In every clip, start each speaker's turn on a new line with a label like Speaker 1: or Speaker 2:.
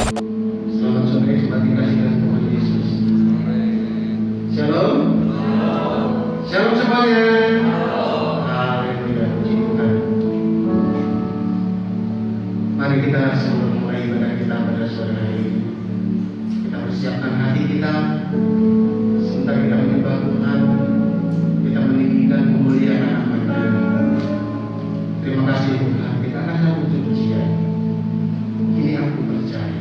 Speaker 1: Selamat sore, selamat dikasih dengan Tuhan Yesus. Shalom. Shalom semuanya. Haleluya, puji Tuhan. Mari kita sebelum mulai ibadah kita pada sore hari ini, kita persiapkan hati kita. Sebentar kita menyembah Tuhan, kita meninggikan kemuliaan nama-Nya. Terima kasih Tuhan, kita akan sambut pujian. Ini aku percaya.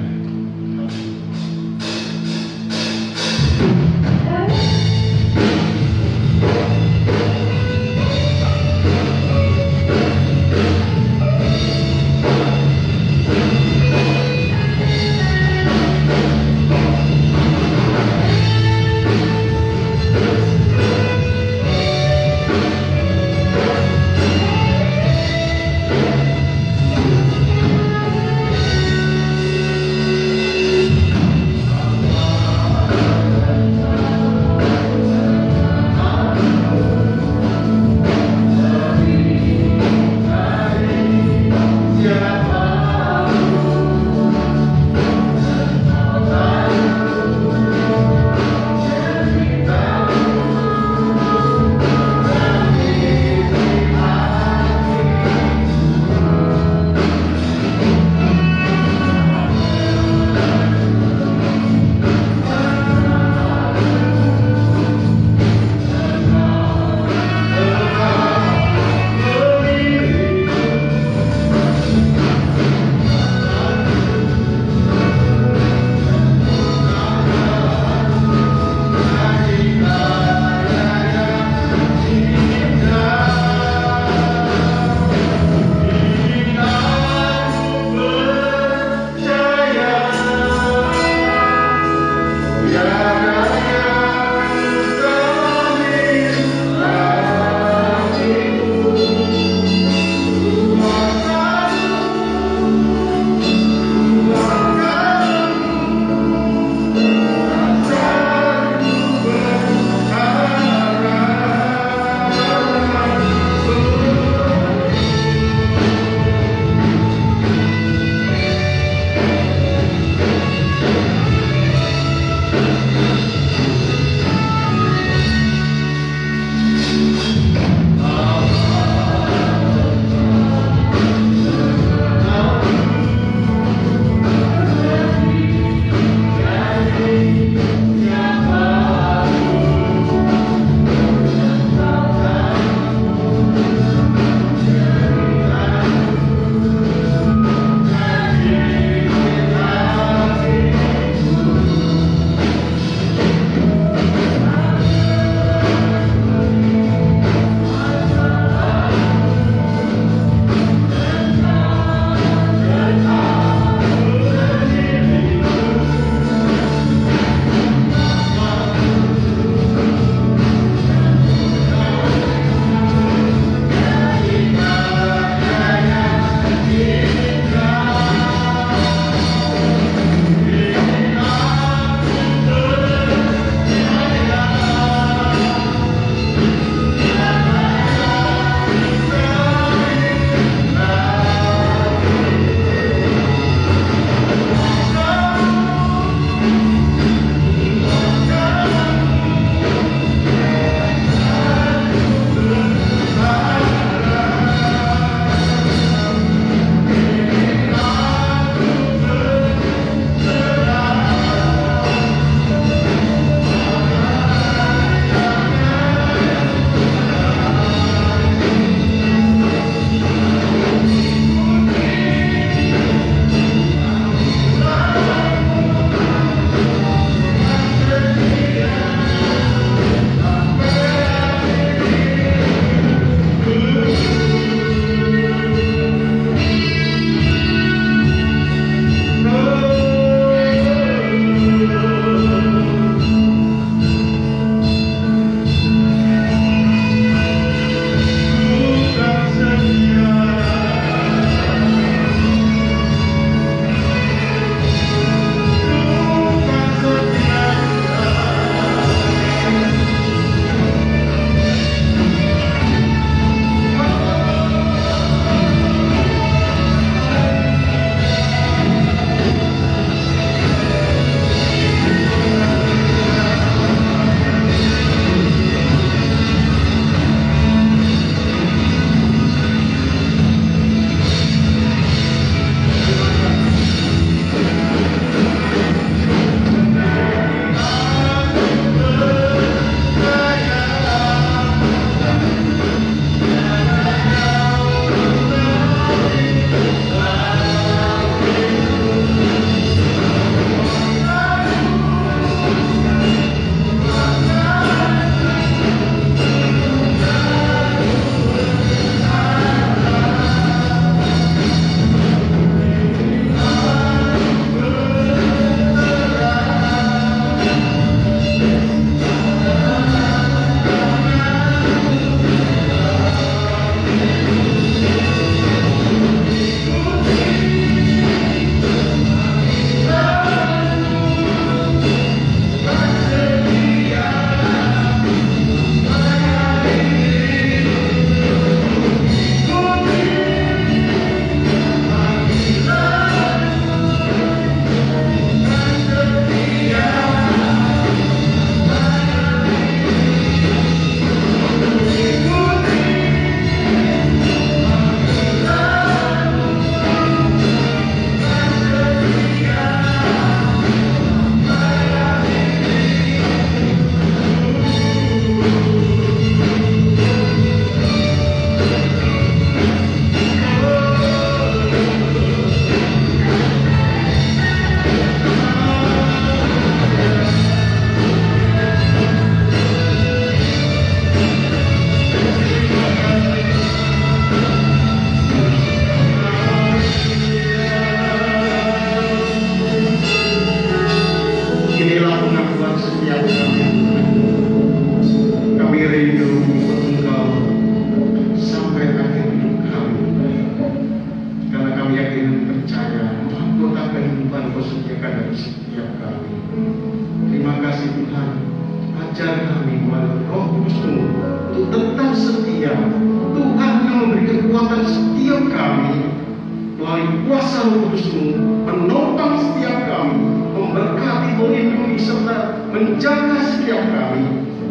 Speaker 1: Tuhan, kuasa Roh Kudus-Mu menopang setiap kami, memberkati, melindungi, serta menjaga setiap kami,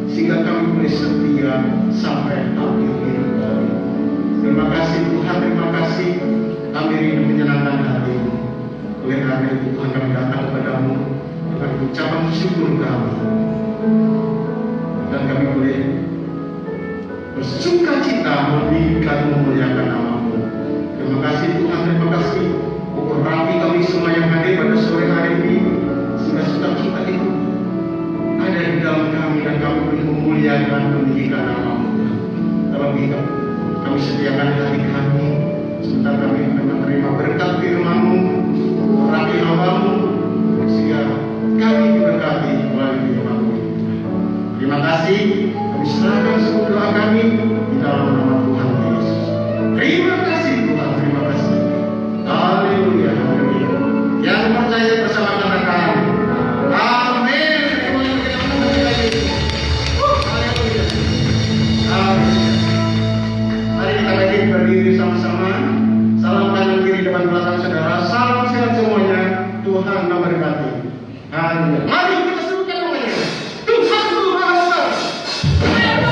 Speaker 1: sehingga kami boleh setia sampai akhir hidup kami. Terima kasih Tuhan, terima kasih. Kami rindu menyenangkan hati-Mu. Oleh karena itu Tuhan, kami datang kepadamu dengan ucapan syukur kami, dan kami boleh bersuka cita meninggikan memuliakan nama-Mu. Terima kasih Tuhan, terima kasih. Pukul rapi kami semua yang hadir pada sore hari ini, sehingga sukacita itu ada di dalam kami, dan kami boleh memuliakan meninggikan nama-Mu. Terlebih kami sediakan hati kami, sebentar kami menerima berkat firman-Mu, rapi hamba-Mu, sehingga kami diberkati melalui firman-Mu. Terima kasih. Kami serahkan semua doa kami di dalam nama Tuhan Yesus. Terima kasih Tuhan, terima kasih. Haleluya, haleluya. Yang percaya bersama katakan amin. Haleluya. Mari kita berdiri sama-sama. Salam kanan kiri depan belakang saudara. Salam sehat semuanya. Tuhan memberkati. Haleluya. Mari kita serukan namanya. Tuhan Maha Besar. Yeah.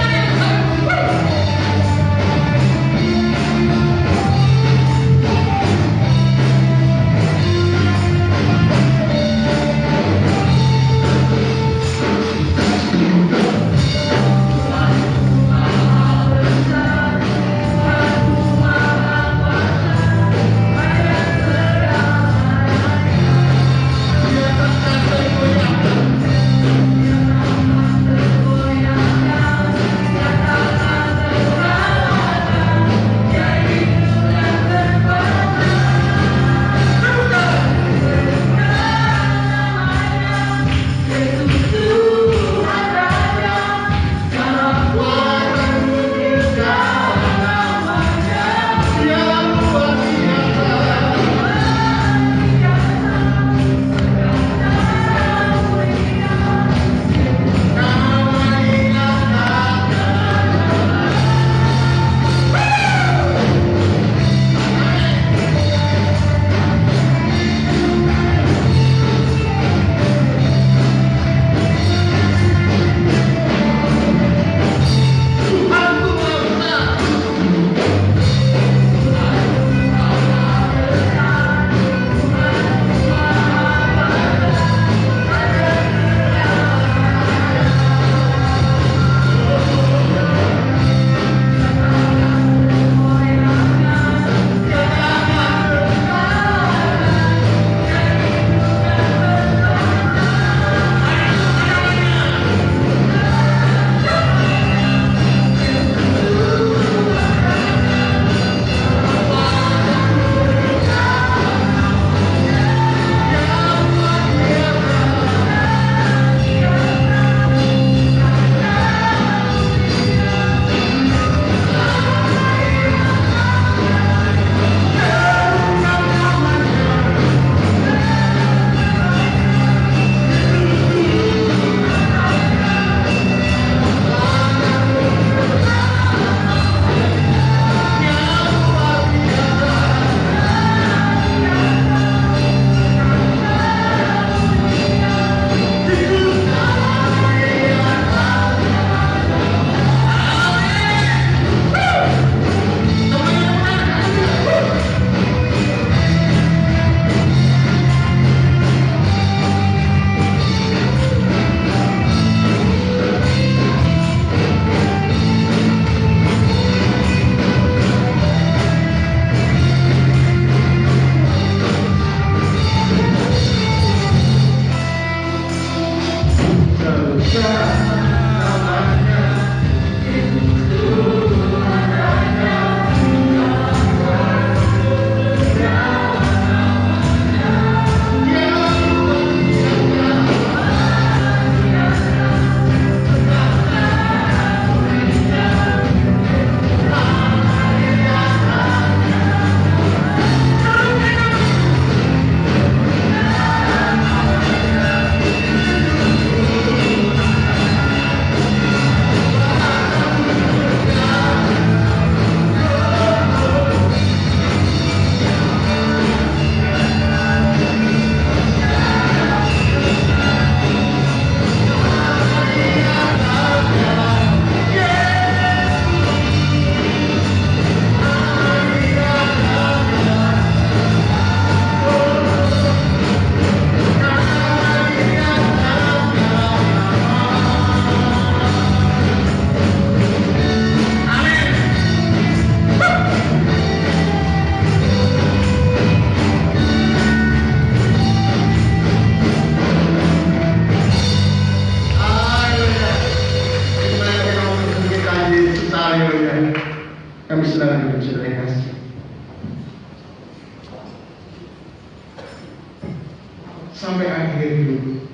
Speaker 1: sampai akhir hidup.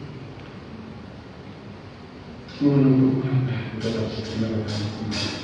Speaker 1: Menunggu Allah dalam segala hal.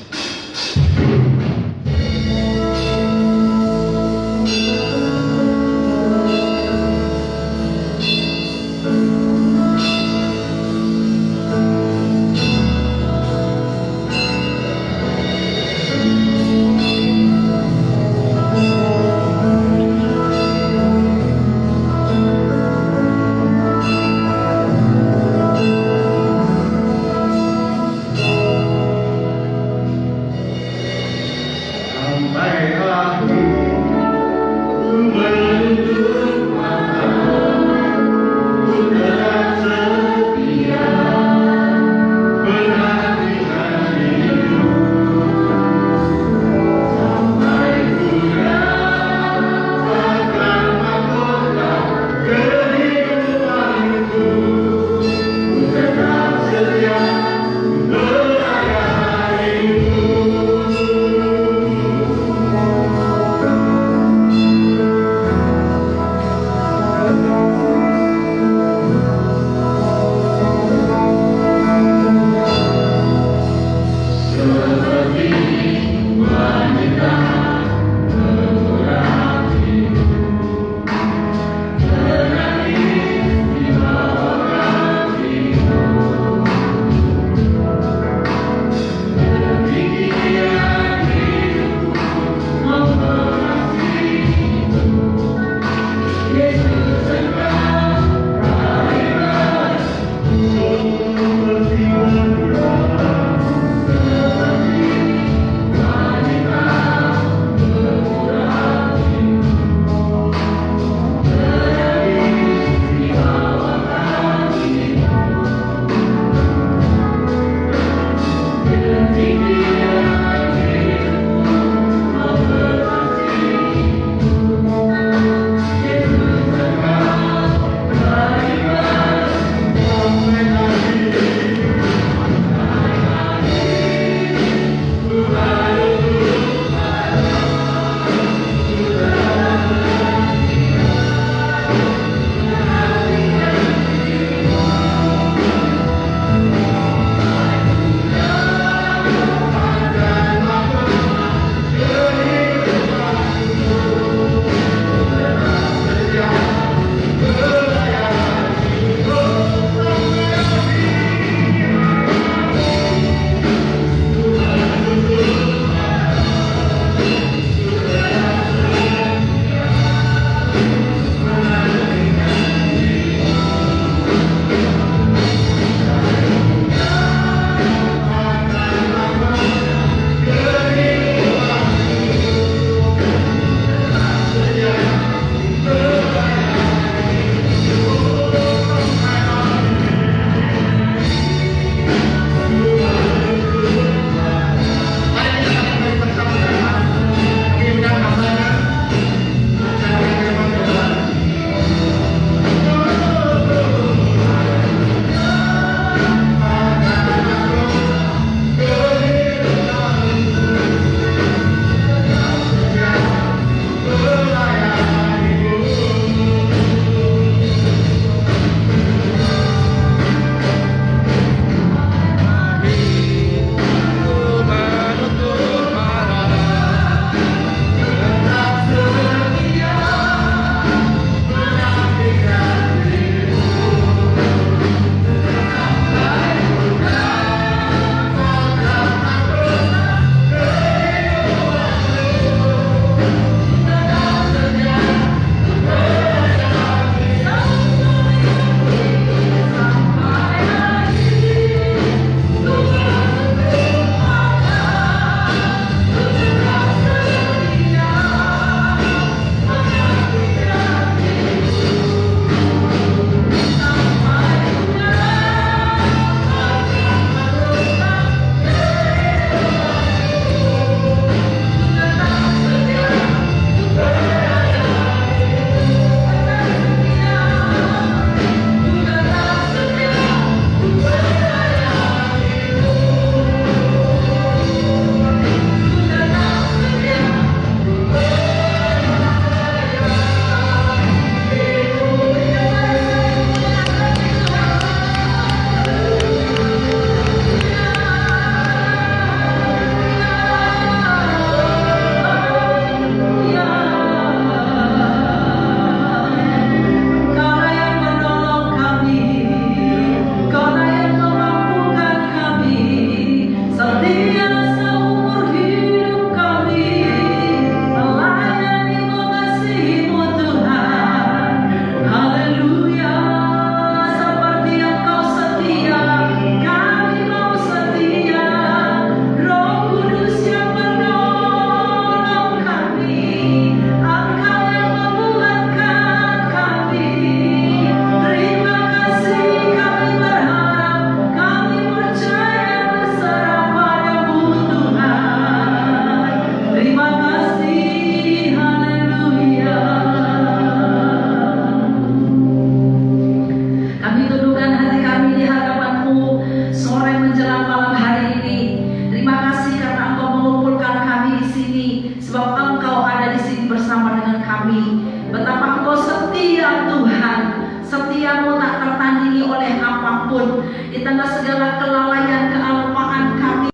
Speaker 2: kami. Betapa Engkau setia Tuhan. Setiamu tak tertandingi oleh apapun. Di tengah segala kelalaian, kealpaan kami,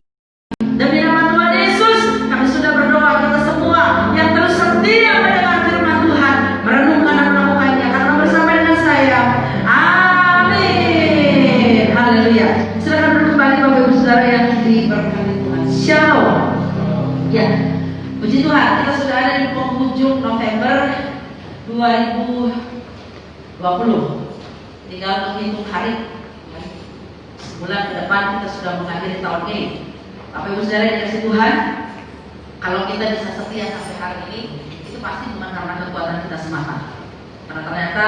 Speaker 2: demi nama Tuhan Yesus, kami sudah berdoa, kita semua yang terus setia mendengar firman Tuhan, merenungkan dan melakukannya, karena bersama dengan saya. Amin. Haleluya. Silakan duduk kembali Bapak Ibu Saudara yang diberkati Tuhan. Shalom. Ya, puji Tuhan, kita sudah ada di penghujung November 2020. Tinggal menghitung hari. Sebulan ke depan kita sudah mengakhiri tahun ini. Bapak Ibu Saudara yang dikasihi Tuhan, kalau kita bisa setia sampai hari ini, itu pasti bukan karena kekuatan kita semata. Karena ternyata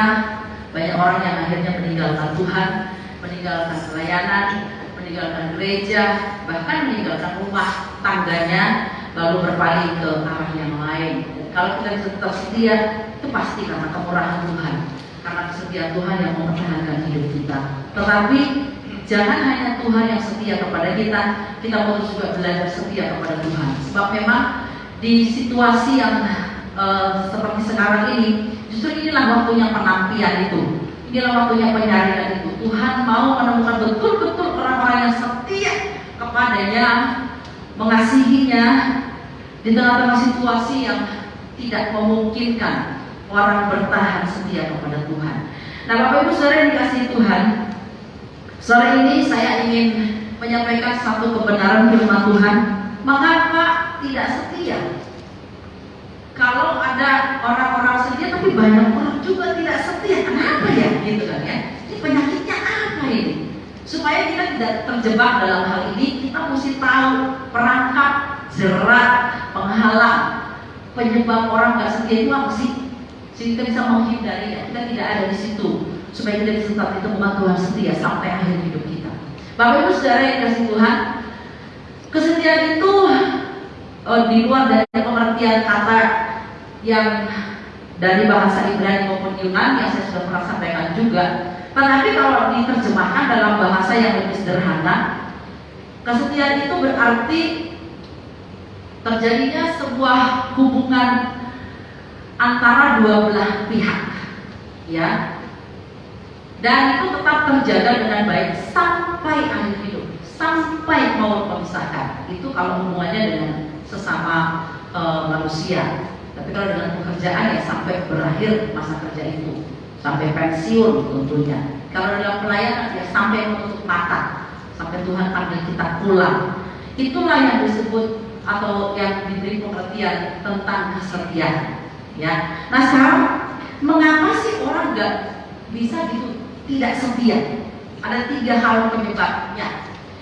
Speaker 2: banyak orang yang akhirnya meninggalkan Tuhan, meninggalkan pelayanan, meninggalkan gereja, bahkan meninggalkan rumah tangganya, lalu berpaling ke arah yang lain. Kalau kita bisa tetap setia, itu pasti karena kemurahan Tuhan, karena kesetiaan Tuhan yang mempertahankan hidup kita. Tetapi jangan hanya Tuhan yang setia kepada kita, kita harus juga belajar setia kepada Tuhan. Sebab memang di situasi yang seperti sekarang ini, justru inilah waktunya penampian itu. Inilah waktunya penyaringan itu. Tuhan mau menemukan betul-betul orang-orang yang setia kepadanya, mengasihinya di tengah-tengah situasi yang tidak memungkinkan orang bertahan setia kepada Tuhan. Nah, Bapak Ibu Saudara yang dikasihi Tuhan, sore ini saya ingin menyampaikan satu kebenaran firman Tuhan. Mengapa tidak setia? Kalau ada orang-orang setia tapi banyak orang juga tidak setia, kenapa ya? Gitu kan ya. Ini penyakitnya apa ini? Supaya kita tidak terjebak dalam hal ini, kita mesti tahu perangkap, jerat, penghalang, penyebab orang gak setia itu apa sih? Sehingga kita bisa menghindarinya. Kita tidak ada di situ, supaya kita bisa tetap ditemukan Tuhan setia sampai akhir hidup kita. Bapak Ibu Saudara yang kasih Tuhan, kesetiaan itu di luar dari pengertian kata yang dari bahasa Ibrani maupun Yunani yang saya sudah pernah sampaikan juga. Tetapi kalau diterjemahkan dalam bahasa yang lebih sederhana, kesetiaan itu berarti terjadinya sebuah hubungan antara dua belah pihak, ya. Dan itu tetap terjaga dengan baik sampai akhir hidup, sampai maut memisahkan. Itu kalau hubungannya dengan sesama manusia. Tapi kalau dengan pekerjaan ya sampai berakhir masa kerja itu, sampai pensiun tentunya. Kalau dalam pelayanan ya sampai menutup mata, sampai Tuhan panggil kita pulang. Itulah yang disebut atau yang diberi pengertian tentang kesetiaan. Ya. Nah sekarang mengapa sih orang nggak bisa gitu tidak setia? Ada 3 hal penyebabnya.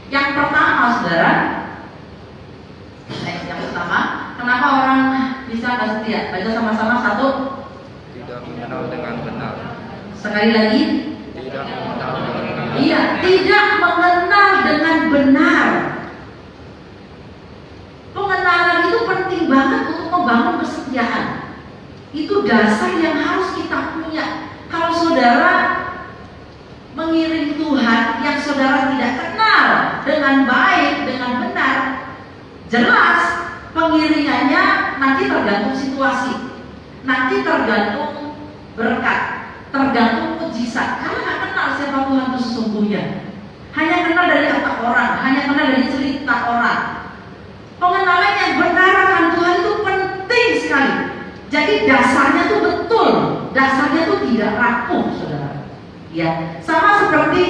Speaker 2: Yang pertama, saudara, yang pertama, kenapa orang bisa nggak setia? Baca sama-sama, 1.
Speaker 3: Tidak mengenal dengan benar.
Speaker 2: Sekali lagi.
Speaker 3: Tidak mengenal dengan benar.
Speaker 2: Iya, tidak mengenal dengan benar. Pengenalan itu penting banget untuk membangun kesetiaan. Itu dasar yang harus kita punya. Kalau saudara mengiring Tuhan yang saudara tidak kenal dengan baik, dengan benar, jelas pengiringannya nanti tergantung situasi, nanti tergantung berkat, tergantung mujizat. Karena nggak kenal siapa Tuhan itu sesungguhnya, hanya kenal dari kata orang, hanya kenal dari cerita orang. Pengenalan yang benar akan Tuhan itu penting sekali. Jadi dasarnya tuh betul, dasarnya tuh tidak rapuh, saudara. Ya, sama seperti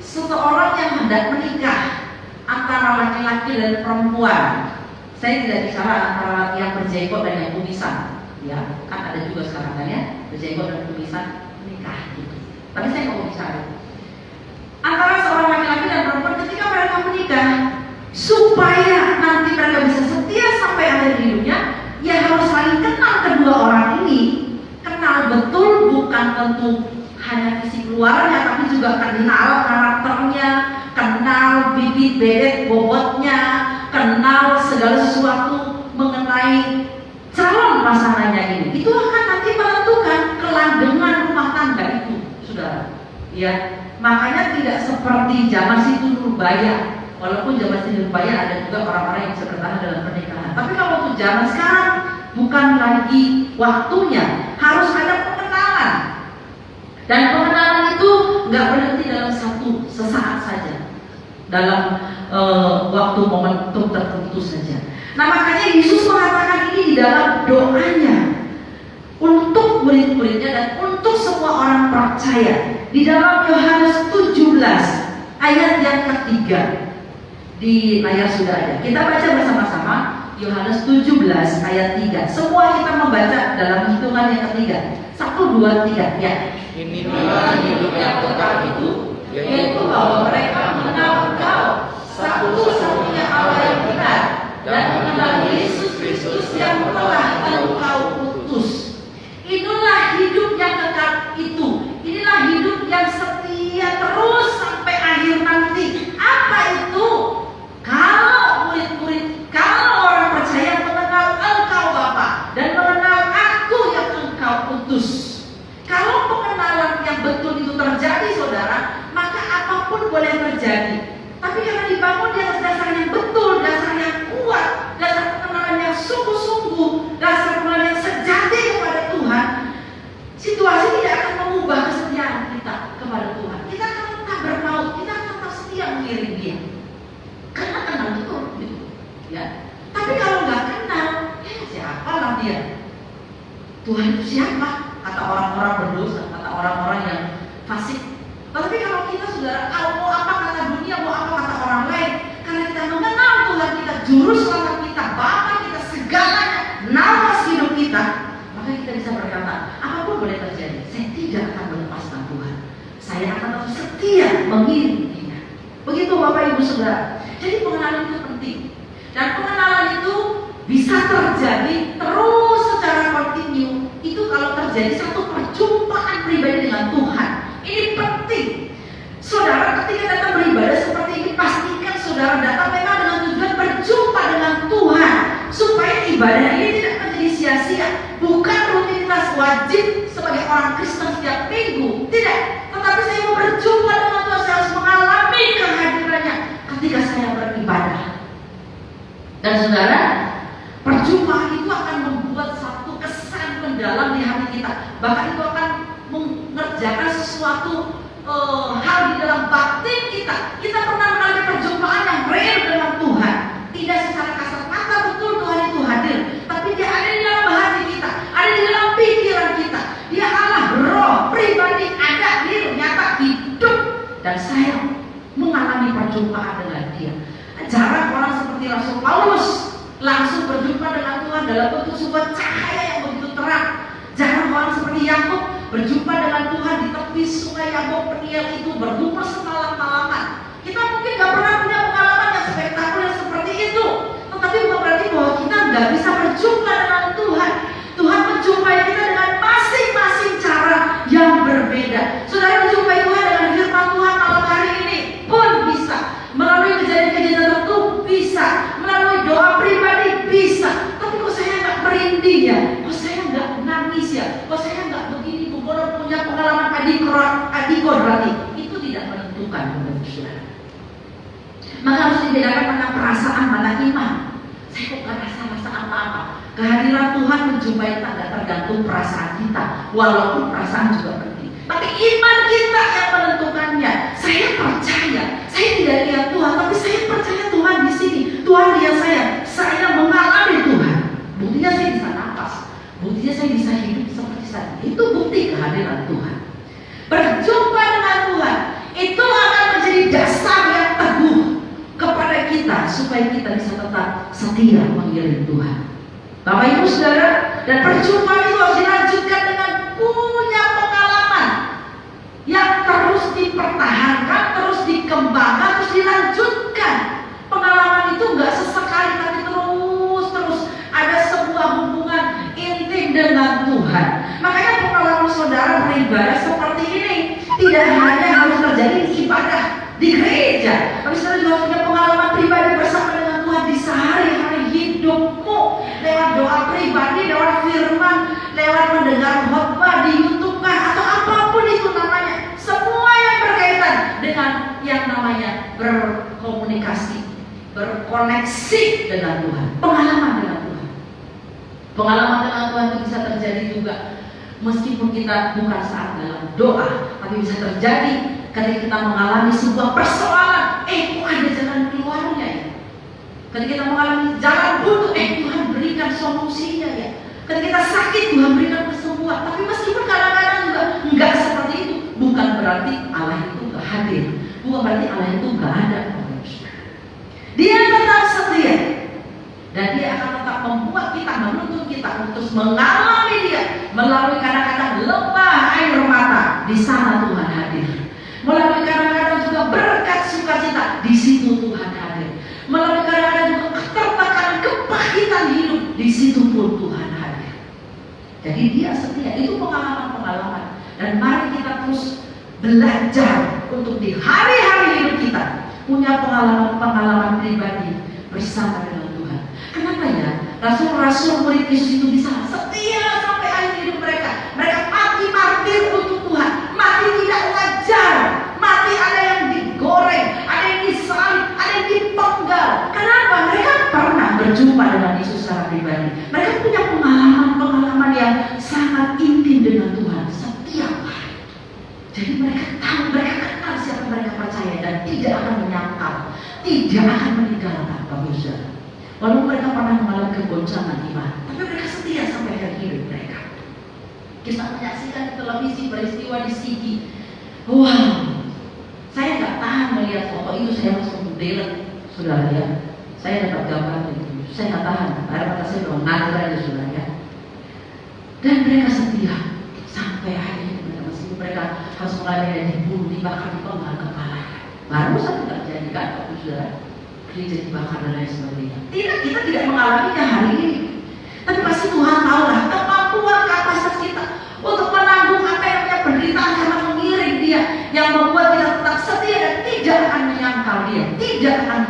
Speaker 2: seseorang yang hendak menikah antara laki-laki dan perempuan. Saya tidak bicara antara laki yang berjenggot dan yang kumisan, ya, kan ada juga sekarang kan ya, berjenggot dan kumisan menikah gitu. Tapi saya mau bicara antara seorang laki-laki dan perempuan ketika mereka menikah, supaya nanti mereka bisa setia sampai akhir hidupnya, ya harus saling kenal kedua orang ini. Kenal betul, bukan tentu hanya fisik luarnya, tapi juga kenal karakternya, kenal bibit bebek bobotnya, kenal segala sesuatu mengenai calon pasangannya ini. Itu akan nanti menentukan kelanggengan rumah tangga itu, saudara. Ya, makanya tidak seperti zaman Siti Nurbaya. Walaupun zaman Siti Nurbaya ada juga orang-orang yang bisa bertahan dalam pernikahan. Tapi kalau untuk zaman sekarang bukan lagi waktunya, harus ada pengenalan. Dan pengenalan itu nggak berhenti dalam sesaat saja, dalam waktu momentum tertentu saja. Nah makanya Yesus mengatakan ini di dalam doanya untuk murid-muridnya dan untuk semua orang percaya. Di dalam Yohanes 17 ayat yang ketiga, di layar sudah ada. Kita baca bersama-sama Yohanes 17 ayat 3. Semua kita membaca dalam hitungan yang ketiga. 1, 2, 3 ya.
Speaker 3: Inilah hidup yang kekal itu,
Speaker 2: Yaitu bahwa mereka mengenal Engkau satu-satunya Allah yang benar, dan mengenal Yesus Kristus yang telah Engkau utus. Inilah hidup yang kekal itu. Inilah hidup yang setia terus sampai akhir nanti. Apa itu? Kalau murid-murid, kalau orang percaya mengenal Engkau Bapa dan mengenal Aku yang Engkau utus. Kalau pengenalan yang betul itu terjadi, saudara, maka apapun boleh terjadi. Tapi karena dibangun di atas dasar yang betul, dasar yang kuat, dasar pengenalan yang sungguh-sungguh, dasar pengenalan yang sejati kepada Tuhan, situasi tidak akan mengubah kesetiaan kita kepada Tuhan. Kita akan tetap bermaut, kita akan tetap setia mengiring Dia. Karena kenal betul, gitu. Ya. Tapi kalau nggak kenal, ya siapalah dia? Tuhan itu siapa? Kata orang-orang berdosa, kata orang-orang yang fasik. Tapi kalau kita saudara, mau apa kata dunia, mau apa kata orang lain, karena kita mengenal Tuhan kita, juru selamat kita, Bapa kita, segalanya, nafas hidup kita, maka kita bisa berkata, apapun boleh terjadi, saya tidak akan melepaskan Tuhan. Saya akan tetap setia mengiring Dia. Begitu Bapak Ibu Saudara. Jadi pengenalan itu penting. Dan pengenalan itu bisa terjadi terus secara kontinu. Itu kalau terjadi satu perjumpaan pribadi dengan Tuhan. Ini penting. Saudara ketika datang beribadah seperti ini, pastikan saudara datang memang dengan tujuan berjumpa dengan Tuhan, supaya ibadah ini tidak menjadi sia-sia. Bukan rutinitas wajib sebagai orang Kristen setiap minggu, tidak. Tetapi saya mau berjumpa dengan Tuhan, saya harus mengalami kehadirannya ketika saya beribadah. Dan saudara, perjumpaan itu akan membuat satu kesan mendalam di hati kita. Bahkan itu akan mengerjakan sesuatu hal di dalam batin kita. Kita pernah mengalami perjumpaan yang real dengan Tuhan. Tidak secara kasat mata betul Tuhan itu hadir, tapi Dia ada di dalam hati kita, ada di dalam pikiran kita. Dia Allah roh, pribadi, ada, real, nyata, hidup. Dan saya mengalami perjumpaan dengan Dia. Jarang orang seperti Rasul Paulus langsung berjumpa dengan Tuhan dalam bentuk sebuah cahaya yang begitu terang. Jarang orang seperti Yakub berjumpa dengan Tuhan di tepi sungai Yabok Peniel itu, bergumul semalam-malaman. Kita mungkin gak pernah punya pengalaman yang spektakuler seperti itu. Tetapi bukan berarti bahwa kita gak bisa berjumpa dengan Tuhan. Tuhan menjumpai kita dengan masing-masing cara yang berbeda. Saudara menjumpai Tuhan dengan firman Tuhan malam hari ini pun bisa. Melalui kejadian-kejadian tertentu bisa. Melalui doa pribadi bisa. Tapi kok saya gak merinding ya? Kok saya gak nangis ya? Kok saya gak begini? Kalau punya pengalaman adikodrat itu tidak menentukan, saudara. Maka harus dibedakan mana perasaan, mana iman. Saya kok gak rasa apa-apa. Kehadiran Tuhan menjumpai tanda tergantung perasaan kita, walaupun perasaan juga penting. Tapi iman kita yang menentukannya. Saya percaya, saya tidak lihat Tuhan, tapi saya percaya Tuhan di sini. Tuhan lihat saya mengalami Tuhan. Buktinya saya bisa nafas, buktinya saya bisa hidup seperti saya. Itu bukti kehadiran Tuhan. Berjumpa dengan Tuhan itu akan menjadi dasar yang teguh kepada kita supaya kita bisa tetap setia mengiring Tuhan. Bapak Ibu Saudara, dan perjumpaan itu harus dilanjutkan dengan punya pengalaman yang terus dipertahankan, terus dikembangkan, terus dilanjutkan. Pengalaman itu nggak sesekali, tapi terus ada sebuah hubungan intim dengan Tuhan. Makanya pengalaman saudara beribadah seperti ini tidak hanya harus terjadi di ibadah di gereja, tapi saudara juga punya pengalaman pribadi bersama dengan Tuhan di sehari-hari hidupmu, lewat doa pribadi, lewat firman, lewat mendengar khotbah di YouTube atau apapun itu namanya. Semua yang berkaitan dengan yang namanya berkomunikasi, berkoneksi dengan Tuhan, pengalaman dengan Tuhan. Pengalaman dengan Tuhan itu bisa terjadi juga meskipun kita bukan saat dalam doa, tapi bisa terjadi ketika kita mengalami sebuah persoalan. Kok ada jalan keluarnya ya? Ketika kita mengalami jalan buntu, Tuhan berikan solusinya ya. Ketika kita sakit, Tuhan berikan kesembuhan. Tapi meskipun kadang-kadang juga enggak seperti itu, bukan berarti Allah itu enggak hadir, bukan berarti Allah itu enggak ada. Dia tetap setia, dan dia akan tetap membuat kita, menuntun kita untuk mengalami dia melalui kadang-kadang lembah air mata. Di sana Tuhan hadir. Melalui kadang-kadang juga berkat sukacita, di situ Tuhan hadir. Melalui kadang-kadang juga ketertekan, kepahitan hidup, di situ pun Tuhan hadir. Jadi dia setia. Itu pengalaman-pengalaman. Dan mari kita terus belajar untuk di hari-hari hidup kita punya pengalaman-pengalaman pribadi bersama dengan Tuhan. Kenapa ya? Rasul-rasul murid Yesus itu bisa setia sampai akhir hidup mereka. Mereka mati martir untuk Tuhan. Mati tidak wajar. Mati ada yang digoreng, ada yang disalib, ada yang dipenggal. Kenapa? Mereka pernah berjumpa dengan Yesus secara pribadi. Mereka punya pengalaman-pengalaman yang sangat intim dengan Tuhan setiap hari. Jadi mereka tahu, mereka kenal siapa mereka percaya dan tidak akan menyangkal, tidak akan meninggalkan Bapak. Walaupun mereka pernah mengalami kegoncangan iman, tapi mereka setia sampai akhir hidup mereka. Kita menyaksikan di televisi peristiwa di Sigi. Wow, saya nggak tahan melihat foto itu. Saya langsung delete, saudara ya. Saya dapat gambar itu, saya nggak tahan. Air mata saya udah ngalir aja, saudara ya. Dan mereka setia sampai akhir hidup mereka, meskipun mereka harus mengalami dan dibunuh, dibakar, dipenggal kepala. Baru saja terjadi kan, Bapak saudara, gereja dibakar dan lain sebagainya. Kita tidak mengalaminya hari ini, tapi pasti Tuhan tahu lah kemampuan kapasitas kita untuk menanggung apa yang namanya penderitaan karena mengiring dia, yang membuat kita tetap setia dan tidak akan menyangkal dia, tidak akan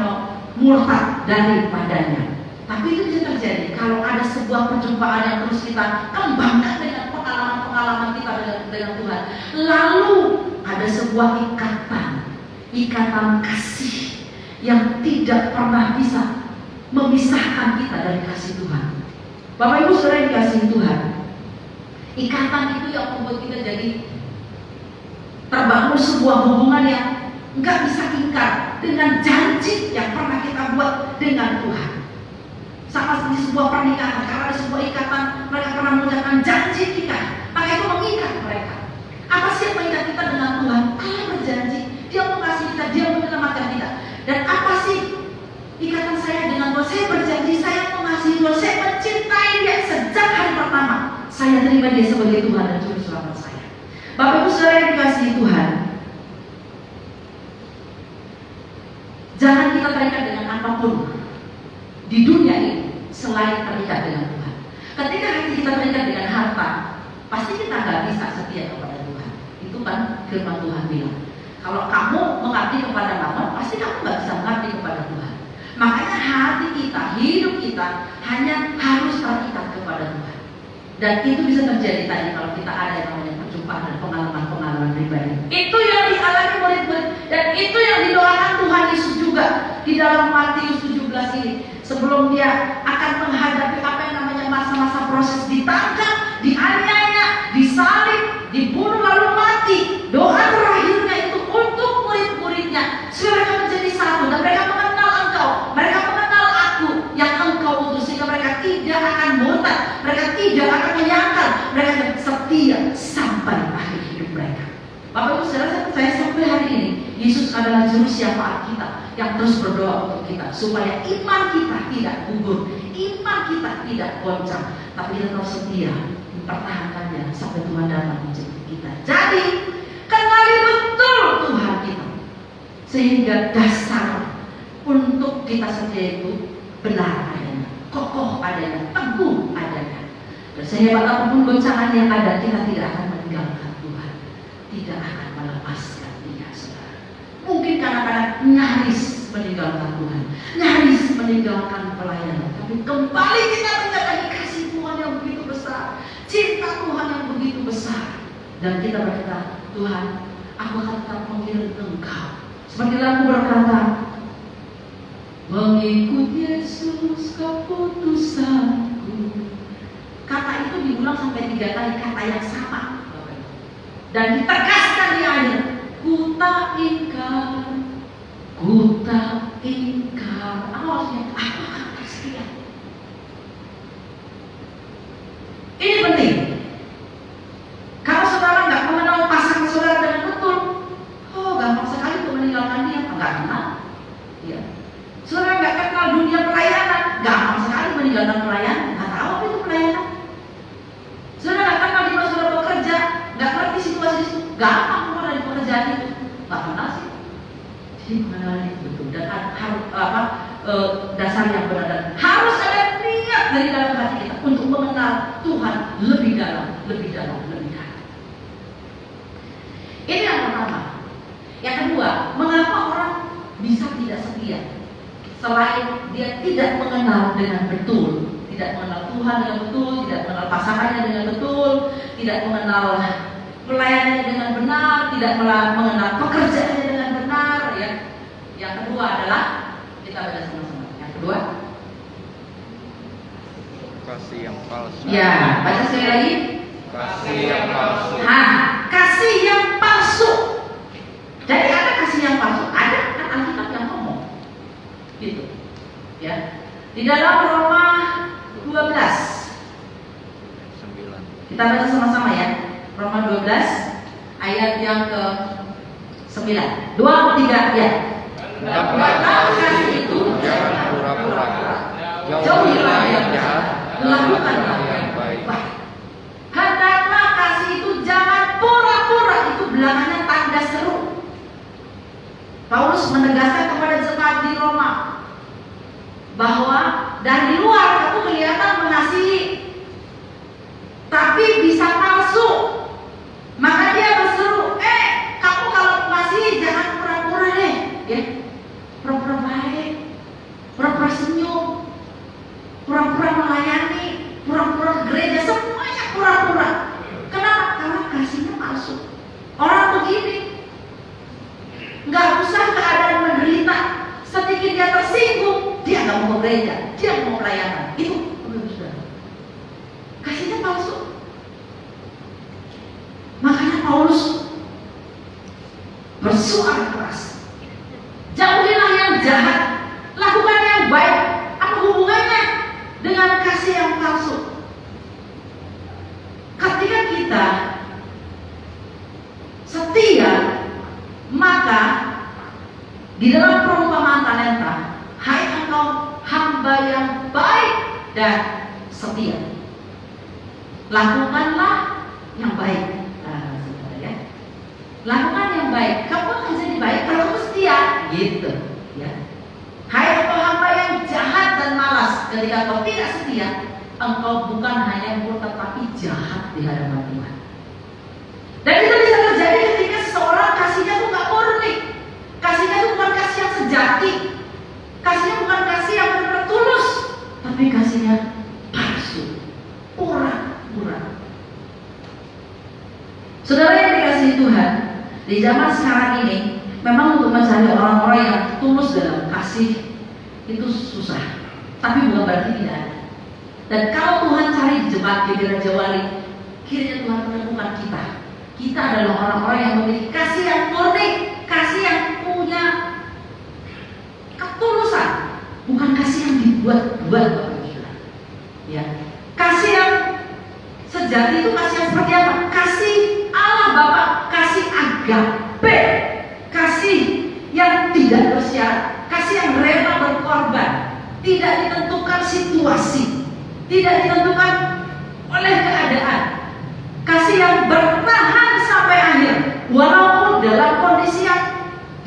Speaker 2: murtad daripadanya. Tapi itu bisa terjadi kalau ada sebuah perjumpaan yang terus kita kembangkan dengan pengalaman-pengalaman kita dengan Tuhan. Lalu ada sebuah ikatan kasih yang tidak pernah bisa memisahkan kita dari kasih Tuhan. Bapak Ibu saudara yang dikasihi Tuhan, ikatan itu yang membuat kita jadi terbangun sebuah hubungan yang nggak bisa ingkar dengan janji yang pernah kita buat dengan Tuhan. Sama seperti sebuah pernikahan, karena ada sebuah ikatan, mereka pernah mengucapkan janji nikah, maka itu mengikat mereka. Apa sih yang mengikat kita dengan Tuhan? Allah berjanji, Dia mengasihi kita, Dia menyelamatkan kita. Dan apa sih ikatan saya dengan Tuhan? Saya berjanji, saya mengasihi Tuhan, saya mencintai Dia sejak hari pertama. Saya terima Dia sebagai Tuhan dan Juru Selamat saya. Bapak Ibu saudara yang dikasihi Tuhan, jangan kita terikat dengan apapun di dunia ini selain terikat dengan Tuhan. Ketika hati kita terikat dengan harta, pasti kita nggak bisa setia kepada Tuhan. Itu kan firman Tuhan bilang. Kalau kamu mengabdi kepada Mammon, pasti kamu nggak bisa mengabdi kepada Tuhan. Makanya hati kita, hidup kita hanya harus terikat kepada Tuhan. Dan itu bisa terjadi tadi kalau kita ada yang namanya perjumpaan dan pengalaman-pengalaman pribadi. Itu yang dialami murid-murid, dan itu yang didoakan Tuhan Yesus juga di dalam Matius 17 ini. Sebelum dia akan menghadapi apa yang namanya masa-masa proses ditangkap, dianiaya, disalib, dibunuh lalu mati. Doa terakhirnya itu untuk murid-muridnya supaya mereka menjadi satu dan mereka mengenal Engkau, mereka mengenal Aku yang Engkau utus, sehingga mereka tidak akan murtad, mereka tidak akan menyangkal, mereka setia sampai akhir hidup mereka. Bapak Ibu saudara, saya percaya sampai hari ini Yesus adalah juru syafaat kita yang terus berdoa untuk kita supaya iman kita tidak gugur, iman kita tidak goncang, tapi kita terus setia mempertahankannya sampai Tuhan datang menjemput kita. Jadi kenali betul Tuhan kita, sehingga dasar untuk kita setia itu benar adanya, kokoh adanya, teguh adanya. Dan sehebat apapun goncangan yang ada, kita tidak akan meninggalkan Tuhan, tidak akan melepaskan Dia, saudara. Mungkin kadang-kadang nyaris meninggalkan Tuhan, nyaris meninggalkan pelayanan, tapi kembali kita mendatangi kasih Tuhan yang begitu besar, cinta Tuhan yang begitu besar, dan kita berkata, Tuhan, aku akan tetap mengiring Engkau. Seperti lagu berkata, mengikut Yesus keputusanku, Kata itu diulang sampai 3 kali, kata yang sama. Dan ditegaskan di akhir, ku tak ingkar. Apa maksudnya? Apakah setia? Ini penting. Kalau saudara nggak mengenal pasangan saudara dengan betul, gampang sekali untuk meninggalkan dia. Nggak kenal, ya. Saudara nggak kenal dunia pelayanan, gampang sekali meninggalkan pelayanan. Nggak tahu apa itu pelayanan. Saudara nggak kenal di mana saudara bekerja, nggak ngerti situasi itu, gampang keluar dari pekerjaan itu. Nggak kenal sih. Jadi pengenalan itu betul dan harus dasar yang benar dan harus ada niat dari dalam hati kita untuk mengenal Tuhan lebih dalam, lebih dalam, lebih dalam. Ini yang pertama. Yang kedua, mengapa orang bisa tidak setia? Selain dia tidak mengenal dengan betul, tidak mengenal Tuhan dengan betul, tidak mengenal pasangannya dengan betul, tidak mengenal pelayanannya dengan benar, tidak mengenal pekerjaannya dengan benar, ya. Yang kedua adalah kita baca sama-sama. Yang kedua,
Speaker 3: Kasih yang palsu.
Speaker 2: ya, baca sekali lagi.
Speaker 3: Kasih yang palsu.
Speaker 2: Kasih yang palsu. Jadi ada kasih yang palsu, ada kan Alkitab yang ngomong, gitu, ya. Di dalam Roma 12,
Speaker 3: 9.
Speaker 2: kita baca sama-sama ya. Roma 12 ayat yang ke 9. 2, 3 ya.
Speaker 3: Dapatlah kasih itu jangan pura-pura.
Speaker 2: Jauhilah yang jahat,
Speaker 3: lakukanlah
Speaker 2: lakukanlah
Speaker 3: yang baik.
Speaker 2: Hendaklah kasih itu jangan pura-pura. Itu belakangnya tanda seru. Paulus menegaskan kepada jemaat di Roma bahwa dari luar kamu kelihatan mengasihi, tapi bisa palsu. Maka dia berseru, kamu kalau mengasihi jangan pura-pura deh, ya. Pura-pura baik, pura-pura senyum, pura-pura melayani, pura-pura ke gereja, semuanya pura-pura. Kenapa? Karena kasihnya palsu. Orang begini nggak usah keadaan menderita, sedikit dia tersinggung, dia nggak mau ke gereja, dia mau pelayanan. Itu saudara. Kasihnya palsu. Makanya Paulus bersuara keras. Jauhilah yang jahat, lakukan yang baik. Apa hubungannya dengan kasih yang palsu? Ketika kita setia, maka di dalam perumpamaan talenta, hai engkau hamba yang baik dan setia, lakukanlah yang baik. Ya. Lakukan yang baik. Kamu akan jadi baik kalau kamu setia, gitu. Ya. Hai engkau hamba yang jahat dan malas, ketika kau tidak setia, engkau bukan hanya murtad tapi jahat di hadapan Tuhan. Dan itu bisa terjadi ketika seseorang kasihnya itu nggak murni, kasihnya itu bukan kasih yang sejati, kasihnya bukan kasih yang benar-benar tulus, tapi kasihnya palsu, pura-pura. Saudara yang dikasihi Tuhan, di zaman sekarang ini memang untuk mencari orang-orang yang tulus dalam kasih itu susah, tapi bukan berarti tidak ada. Dan kalau Tuhan cari di jemaat Gereja Jawali, kiranya Tuhan menemukan kita. Kita adalah orang-orang yang memiliki kasih yang murni, kasih yang punya ketulusan, bukan kasih yang dibuat-buat, Bapak Ibu. Ya, kasih yang sejati itu kasih yang seperti apa? Kasih Allah Bapa, kasih agape, kasih yang tidak bersyarat, kasih yang rela berkorban, tidak ditentukan situasi, tidak ditentukan oleh keadaan, kasih yang bertahan sampai akhir, walaupun dalam kondisi yang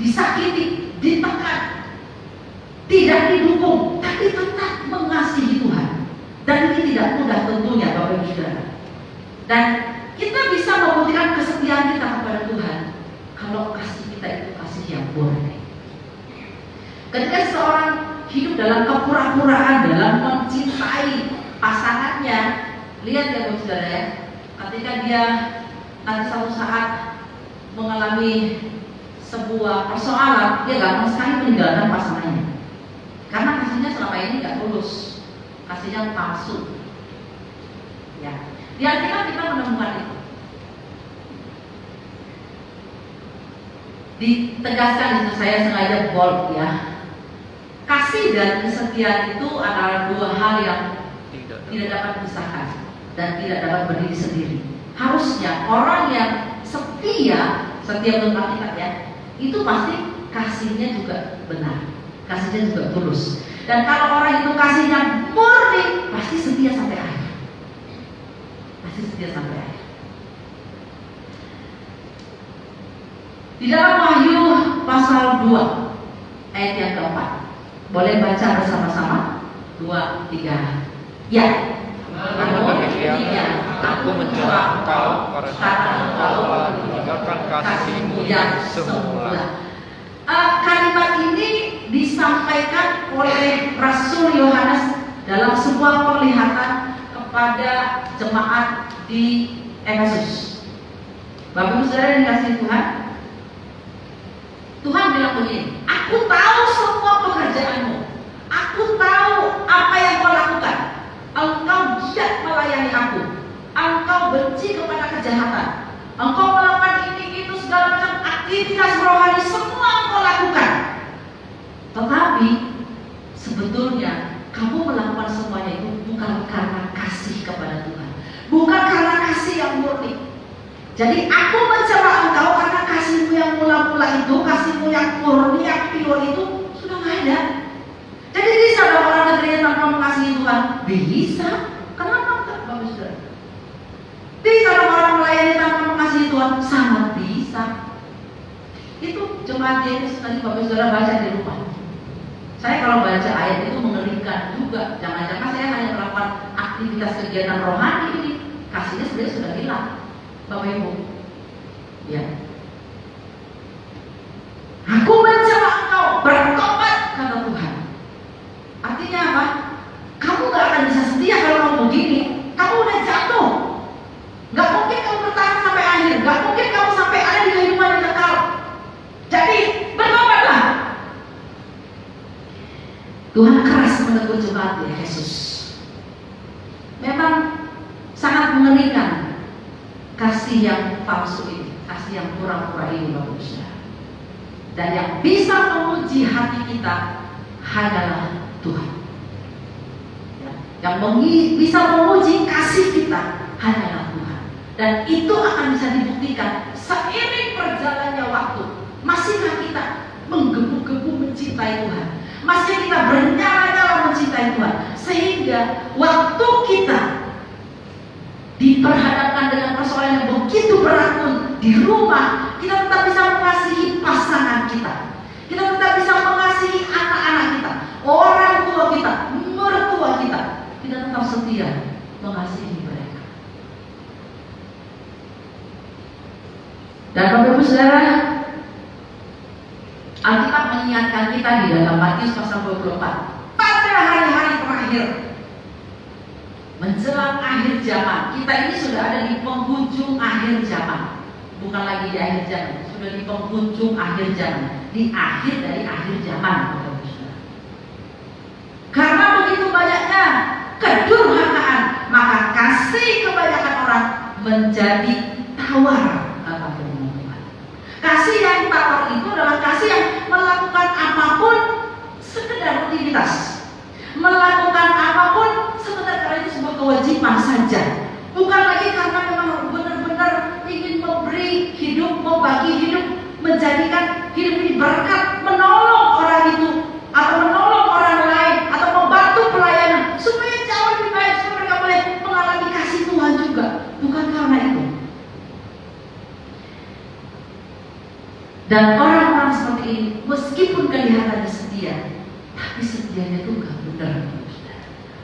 Speaker 2: disakiti, ditekan, tidak didukung, tapi tetap mengasihi Tuhan. Dan ini tidak mudah tentunya, Bapak Ibu Saudara. Dan kita bisa membuktikan kesetiaan kita kepada Tuhan kalau kasih kita itu kasih yang murni. Ketika seseorang hidup dalam kepura-puraan, dalam mencintai pasangannya, lihat ya Bapak Saudara ya, ketika dia nanti suatu saat mengalami sebuah persoalan, dia gampang sekali meninggalkan pasangannya karena kasihnya selama ini nggak tulus, kasihnya palsu. Di Alkitab kita menemukan itu. Ditegaskan itu, saya sengaja bold ya. Kasih dan kesetiaan itu adalah dua hal yang tidak dapat dipisahkan dan tidak dapat berdiri sendiri. Harusnya orang yang setia untuk Alkitab ya, itu pasti kasihnya juga benar, kasihnya juga tulus. Dan kalau orang itu kasihnya murni, pasti setia sampai akhir. Pasti setia sampai akhir. Di dalam Wahyu pasal 2 ayat yang keempat, boleh baca bersama-sama? 2, 3. Ya.
Speaker 3: Aku mencela engkau karena engkau telah meninggalkan kasihmu yang semula.
Speaker 2: Kalimat ini disampaikan oleh Rasul Yohanes dalam sebuah penglihatan kepada jemaat di Efesus. Bapak Ibu Saudara yang dikasihi Tuhan, Tuhan bilang begini, aku tahu semua pekerjaanmu, aku tahu apa yang kau lakukan. Engkau giat melayani aku, engkau benci kepada kejahatan, engkau melakukan ini itu segala macam aktivitas rohani semua engkau lakukan. Tetapi sebetulnya kamu melakukan semuanya itu bukan karena kasih kepada Tuhan, bukan karena kasih yang murni. Jadi aku mencela engkau karena kasihmu yang mula-mula itu, kasihmu yang murni, yang pure itu sudah nggak ada. Jadi bisa dong orang negerinya tanpa mengasihi Tuhan? Bisa. Kenapa enggak, Bapak Saudara? Bisa dong orang melayani tanpa mengasihi Tuhan? Sangat bisa. Itu jemaat Yesus tadi Bapak Saudara baca di rumah. Saya kalau baca ayat itu mengerikan juga. Jangan-jangan saya hanya melakukan aktivitas kegiatan rohani ini, kasihnya sebenarnya sudah hilang, Bapak Ibu. Ya. Aku mencela engkau, bertobat, kata Tuhan. Artinya apa? Kamu gak akan bisa setia kalau kamu begini. Kamu udah jatuh. Gak mungkin kamu bertahan sampai akhir. Gak mungkin kamu sampai ada di kehidupan yang kekal. Jadi bertobatlah. Tuhan keras menegur jemaat di Yesus. Memang sangat mengerikan kasih yang palsu ini, kasih yang pura-pura ini, Bapak Ibu. Dan yang bisa menguji hati kita hanyalah Tuhan. Ya, yang bisa menguji kasih kita hanyalah Tuhan. Dan itu akan bisa dibuktikan seiring berjalannya waktu. Masihkah kita menggebu-gebu mencintai Tuhan? Masih kita bernyala-nyala mencintai Tuhan? Sehingga waktu kita diperhadapkan dengan persoalan yang begitu berat pun di rumah, kita tetap bisa mengasihi pasangan kita. Kita tetap bisa mengasihi anak-anak kita, orang tua kita, mertua kita. Kita tetap setia mengasihi mereka. Dan Bapak Ibu Saudara, Alkitab mengingatkan kita di dalam Matius pasal 24, pada hari-hari terakhir menjelang akhir zaman. Kita ini sudah ada di penghujung akhir zaman, bukan lagi di akhir zaman, sudah di penghujung akhir zaman, di akhir dari akhir zaman. Karena begitu banyaknya kedurhakaan, maka kasih kebanyakan orang menjadi tawar, kata firman Tuhan. Kasih yang tawar itu adalah kasih yang melakukan apapun sekedar rutinitas, melakukan apapun sekedar karena itu sebuah kewajiban saja, bukan lagi karena memang benar-benar ingin memberi hidup, membagi hidup, menjadikan hidup ini berkat, menolong orang itu atau menolong orang lain atau membantu pelayanan supaya jauh lebih baik, supaya mereka boleh mengalami kasih Tuhan juga, bukan karena itu. Dan orang-orang seperti ini meskipun kelihatannya setia, tapi setianya itu enggak benar.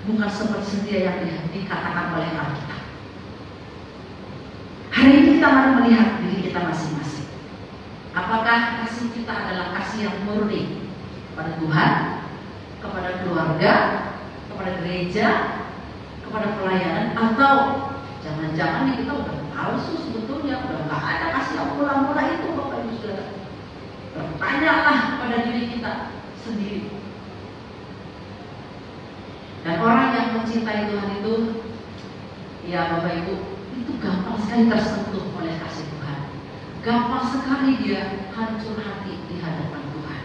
Speaker 2: Bukan seperti setia yang dikatakan oleh Alkitab. Hari ini kita mari melihat diri kita masing-masing. Apakah kasih kita adalah kasih yang murni kepada Tuhan, kepada keluarga, kepada gereja, kepada pelayanan, atau jangan-jangan kita udah palsu sebetulnya, udah nggak ada kasih yang mula-mula itu, Bapak Ibu Saudara. Bertanyalah pada diri kita sendiri. Dan orang yang mencintai Tuhan itu, Ya Bapak Ibu, itu gampang sekali tersentuh oleh kasih Tuhan. Gampang sekali dia hancur hati di hadapan Tuhan.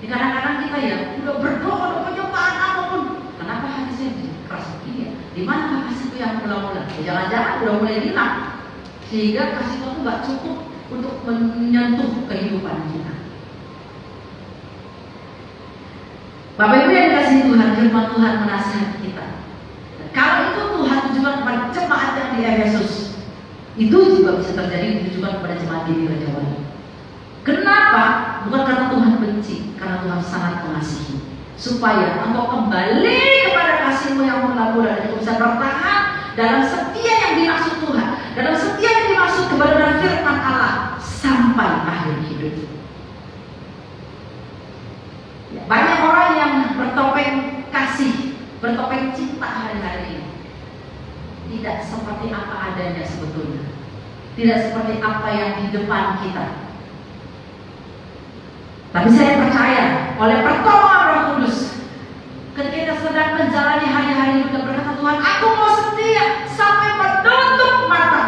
Speaker 2: Kadang-kadang kita ya udah berdoa, udah penyembahan apapun, kenapa hati saya jadi keras begini ya? Di mana kasih itu yang mula-mula? Jangan-jangan udah mulai hilang, sehingga kasih Tuhan nggak cukup untuk menyentuh kehidupan kita. Bapak Ibu yang dikasihi Tuhan, firman Tuhan menasihati kita. Kalau itu Tuhan tujukan kepada jemaat yang di Efesus, itu juga bisa terjadi ditujukan kepada jemaat di Raja Wali. Kenapa? Bukan karena Tuhan benci, karena Tuhan sangat mengasihi, supaya engkau kembali kepada kasih-Mu yang mula-mula dan engkau bisa bertahan dalam setia yang dimaksud Tuhan, dalam setia yang dimaksud kebenaran firman Allah sampai akhir hidup. Banyak orang yang bertopeng kasih, bertopeng cinta hari-hari ini, tidak seperti apa adanya sebetulnya, tidak seperti apa yang di depan kita. Tapi saya percaya oleh pertolongan Roh Kudus, ketika kita sedang menjalani hari-hari hidup dan berkata, Tuhan, aku mau setia sampai menutup mata.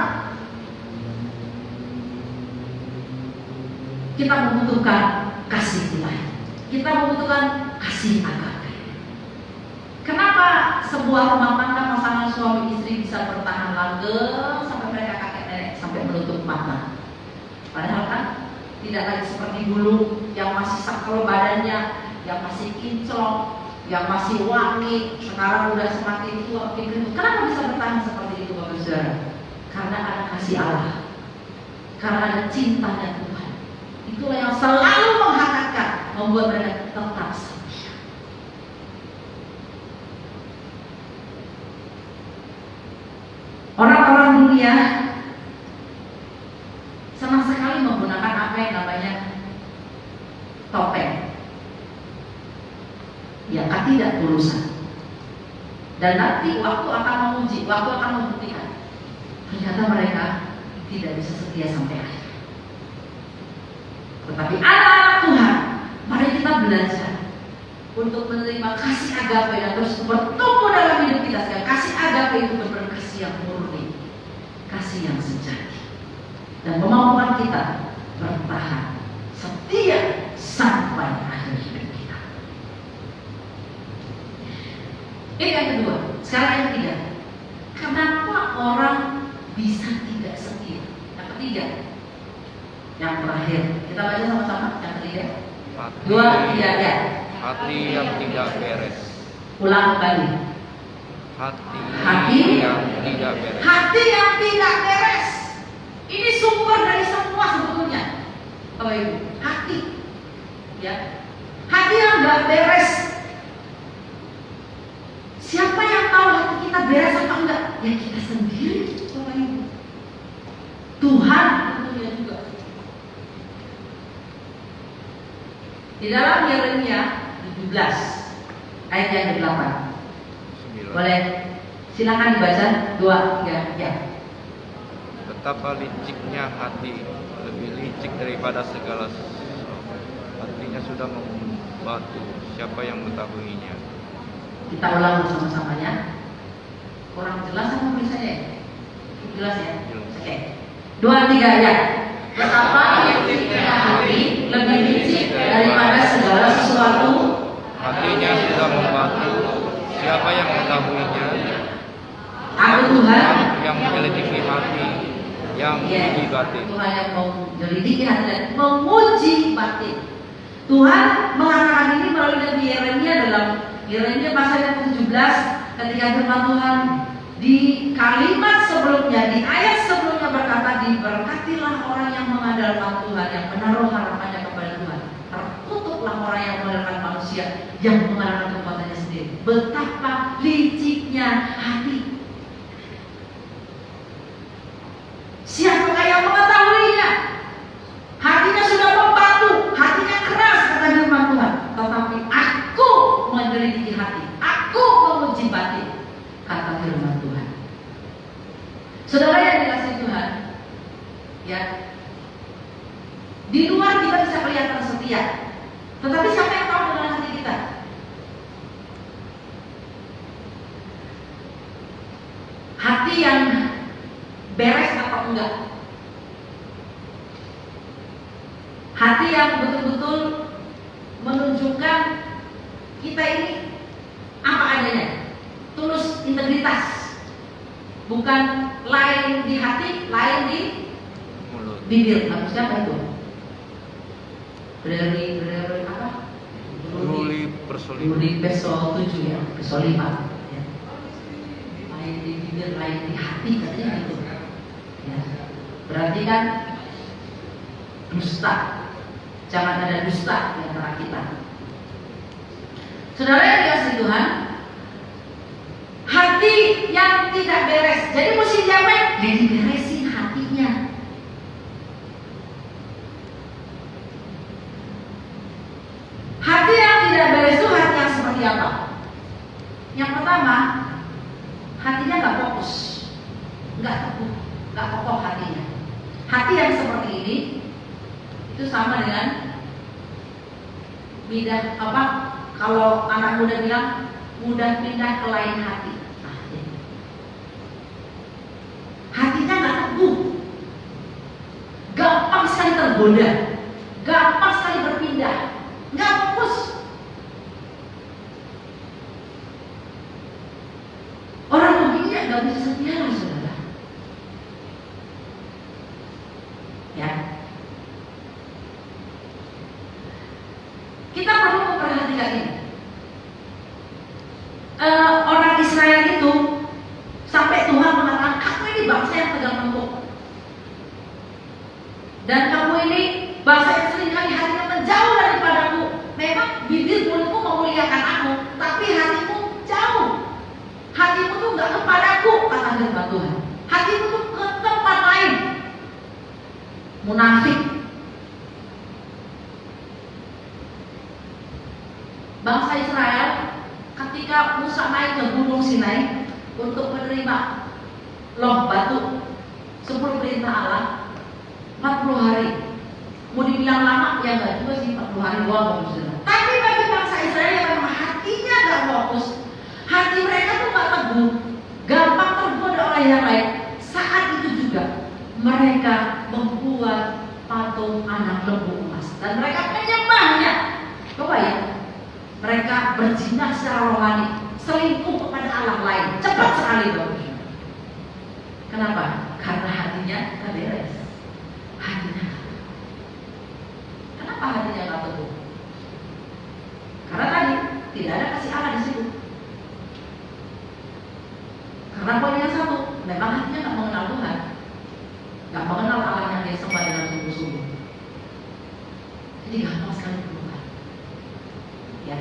Speaker 2: Kita membutuhkan kasih ilahi. Kita membutuhkan kasih agape. Kenapa sebuah rumah tangga pasangan suami istri bisa bertahan langgeng sampai mereka kakek nenek sampai menutup mata? Padahal kan tidak lagi seperti dulu yang masih sakel badannya, yang masih kinclong, yang masih wangi. Sekarang udah semakin tua, makin gendut. Kenapa bisa bertahan seperti itu, Bapak Saudara? Karena ada kasih Allah, karena ada cintanya Tuhan. Itulah yang selalu menghangatkan, membuat mereka tetap setia. Orang-orang dunia senang sekali menggunakan apa yang namanya topeng, ya ketidaktulusan. Dan nanti waktu akan menguji, waktu akan membuktikan ternyata mereka tidak bisa setia sampai akhir. Tetapi anak-anak Tuhan, mari kita belajar untuk menerima kasih agape dan terus bertumbuh dalam hidup kita sekalian. Kasih agape itu benar-benar kasih yang murni, kasih yang sejati, dan kemampuan kita bertahan setia sampai akhir hidup kita. Ini yang kedua. Sekarang yang ketiga, kenapa orang bisa tidak setia? Yang ketiga, yang terakhir, kita baca sama-sama. Yang ketiga, dua, tiga, ya.
Speaker 3: Hati yang tidak beres.
Speaker 2: Ulang kembali.
Speaker 3: Hati yang tidak beres.
Speaker 2: Hati yang tidak beres. Ini sumber dari semua sebetulnya, Bapak Ibu. Hati, ya. Hati yang nggak beres. Siapa yang tahu hati kita beres apa enggak? Ya kita sendiri, Bapak Ibu. Tuhan tentunya juga. Di dalam Yeremia 17 ayat yang ke-8. Boleh silakan dibaca 2, 3, ya.
Speaker 3: Betapa liciknya hati, lebih licik daripada segala sesuatu. Hatinya sudah membatu, siapa yang mengetahuinya?
Speaker 2: Kita ulang bersama-sama ya. Kurang jelas apa tulisannya? Jelas ya? Oke. 2, 3, ya. Betapa liciknya hati, lebih licik daripada segala sesuatu.
Speaker 3: Hatinya sudah membatu, siapa yang mengetahuinya?
Speaker 2: Aku Tuhan
Speaker 3: yang menyelidiki hati, yang menguji batin.
Speaker 2: Tuhan yang mau menyelidiki hati dan menguji batin. Tuhan mengatakan ini melalui Nabi Yeremia dalam Yeremia pasal yang ke-17, ketika firman Tuhan di kalimat sebelumnya, di ayat sebelumnya berkata, diberkatilah orang yang mengandalkan Tuhan, yang menaruh harapannya kepada Tuhan. Terkutuklah orang yang mengandalkan manusia, yang mengandalkan kekuatannya sendiri. Betapa liciknya hati. Siapakah yang mengetahuinya? Hatinya sudah membatu, hatinya keras, kata firman Tuhan. Tetapi aku menyelidiki hati, aku menguji batin, kata firman Tuhan. Saudara yang dikasihi Tuhan, ya, di luar kita bisa kelihatan setia, tetapi siapa yang tahu dengan hati kita? Hati yang beres atau enggak. Hati yang betul-betul menunjukkan kita ini apa adanya, tulus, integritas, bukan lain di hati, lain di
Speaker 3: Mulut.
Speaker 2: bibir. Harusnya apa itu? Bereri apa?
Speaker 3: Luli persolima.
Speaker 2: Luli Pesol 7 ya, Pesol 5 ya. Lain di bibir, lain di hati, katanya gitu ya. Berarti kan dusta, jangan ada dusta di antara kita. Saudara yang dikasihi Tuhan, hati yang tidak beres, jadi mesti diapain? Ya diberesin hatinya. Hati yang tidak beres itu hati yang seperti apa? Yang pertama, hatinya nggak fokus, nggak teguh, nggak kokoh hatinya. Hati yang seperti ini itu sama dengan pindah apa? Kalau anak muda bilang mudah pindah ke lain hati. Nah, ini. Hatinya nggak teguh, gampang sekali tergoda, gampang sekali berpindah, nggak fokus. Orang begini ya nggak bisa setia lah, saudara. Ya, kita perlu memperhatikan ini. Orang Israel itu sampai Tuhan mengatakan, kamu ini bangsa yang tegang lembut, dan kamu ini bangsa yang seringkali hatinya menjauh daripadaku. Memang bibir mulutmu memuliakan aku, tapi hatimu jauh. Hatimu tuh nggak kepadaku, kata firman Tuhan. Hatimu tuh ke tempat lain. Munafik. Bangsa Israel ketika Musa naik ke Gunung Sinai untuk menerima loh batu 10 perintah Allah 40 hari. Mau dibilang lama ya enggak juga sih, 40 hari doang. Tapi bagi bangsa Israel yang memang hatinya gak fokus, hati mereka tuh gak teguh, gampang tergoda oleh yang lain. Saat itu juga mereka membuat patung anak lembu emas dan mereka menyembahnya. Coba ya, mereka berzina secara rohani, selingkuh kepada Allah lain, cepat sekali dong. Kenapa? Karena hatinya gak beres. Hatinya gak teguh. Kenapa hatinya gak teguh? Karena tadi tidak ada kasih Allah di situ. Karena poin yang satu, memang hatinya gak mengenal Tuhan, gak mengenal Allah yang dia sembah dengan sungguh-sungguh. Jadi gampang sekali berubah. Ya.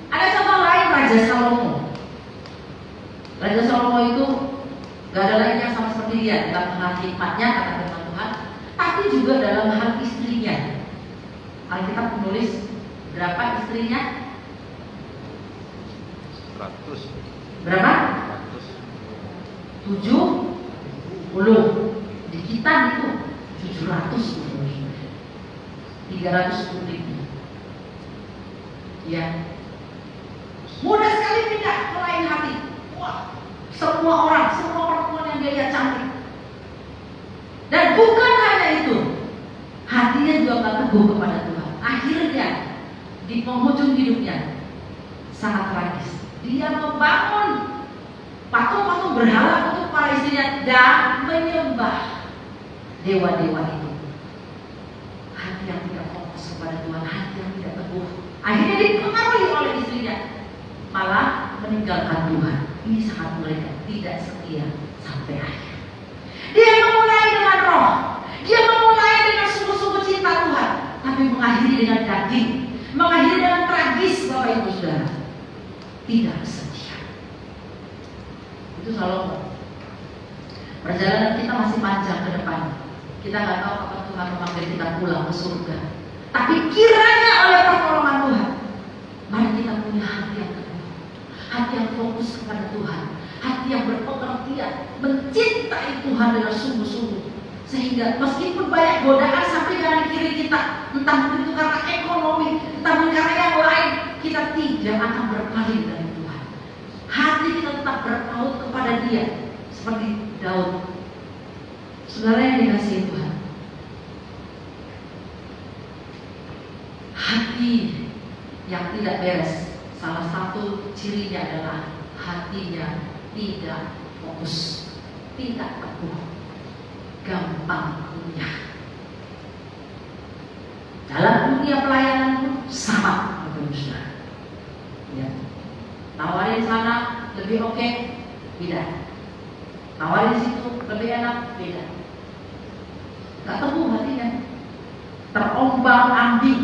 Speaker 2: Ada contoh lain, Raja Salomo. Raja Salomo itu gak ada lainnya sama seperti dia dalam hal hikmatnya, kata firman Tuhan, tapi juga dalam hal istrinya. Alkitab menulis berapa istrinya?
Speaker 3: 100.
Speaker 2: Berapa?
Speaker 3: 100.
Speaker 2: 70. Di kita itu 700. 300 publiknya. Ya. Mudah sekali pindah ke lain hati. Wah, semua orang, semua perempuan yang dia lihat cantik. Dan bukan hanya itu, hatinya juga gak teguh kepada Tuhan. Akhirnya di penghujung hidupnya sangat tragis. Dia membangun patung-patung berhala untuk para istrinya dan menyembah dewa-dewa itu. Hati yang tidak fokus kepada Tuhan, hati yang tidak teguh, akhirnya dipengaruhi oleh istrinya, malah meninggalkan Tuhan. Ini sangat mereka tidak setia sampai akhir. Dia memulai dengan roh, dia memulai dengan sungguh-sungguh cinta Tuhan, tapi mengakhiri dengan daging, mengakhiri dengan tragis, Bapak Ibu Saudara. Tidak setia. Itu Salomo. Perjalanan kita masih panjang ke depan. Kita nggak tahu kapan Tuhan memanggil kita pulang ke surga. Tapi kiranya oleh pertolongan Tuhan, mari kita punya hati yang teguh, hati yang fokus kepada Tuhan, hati yang berpengertian, mencintai Tuhan dengan sungguh-sungguh, sehingga meskipun banyak godaan sampai kanan kiri kita, entah itu karena ekonomi, entah karena yang lain, kita tidak akan berpaling dari Tuhan. Hati kita tetap berpaut kepada Dia seperti Daud. Saudara yang dikasihi Tuhan, hati yang tidak beres, salah satu cirinya adalah hatinya tidak fokus, tidak teguh, gampang goyah. Dalam dunia pelayanan pun sama, Saudara. Ya. Tawarin sana lebih oke, tidak. Tawarin situ lebih enak, tidak. Gak teguh hatinya, terombang-ambing.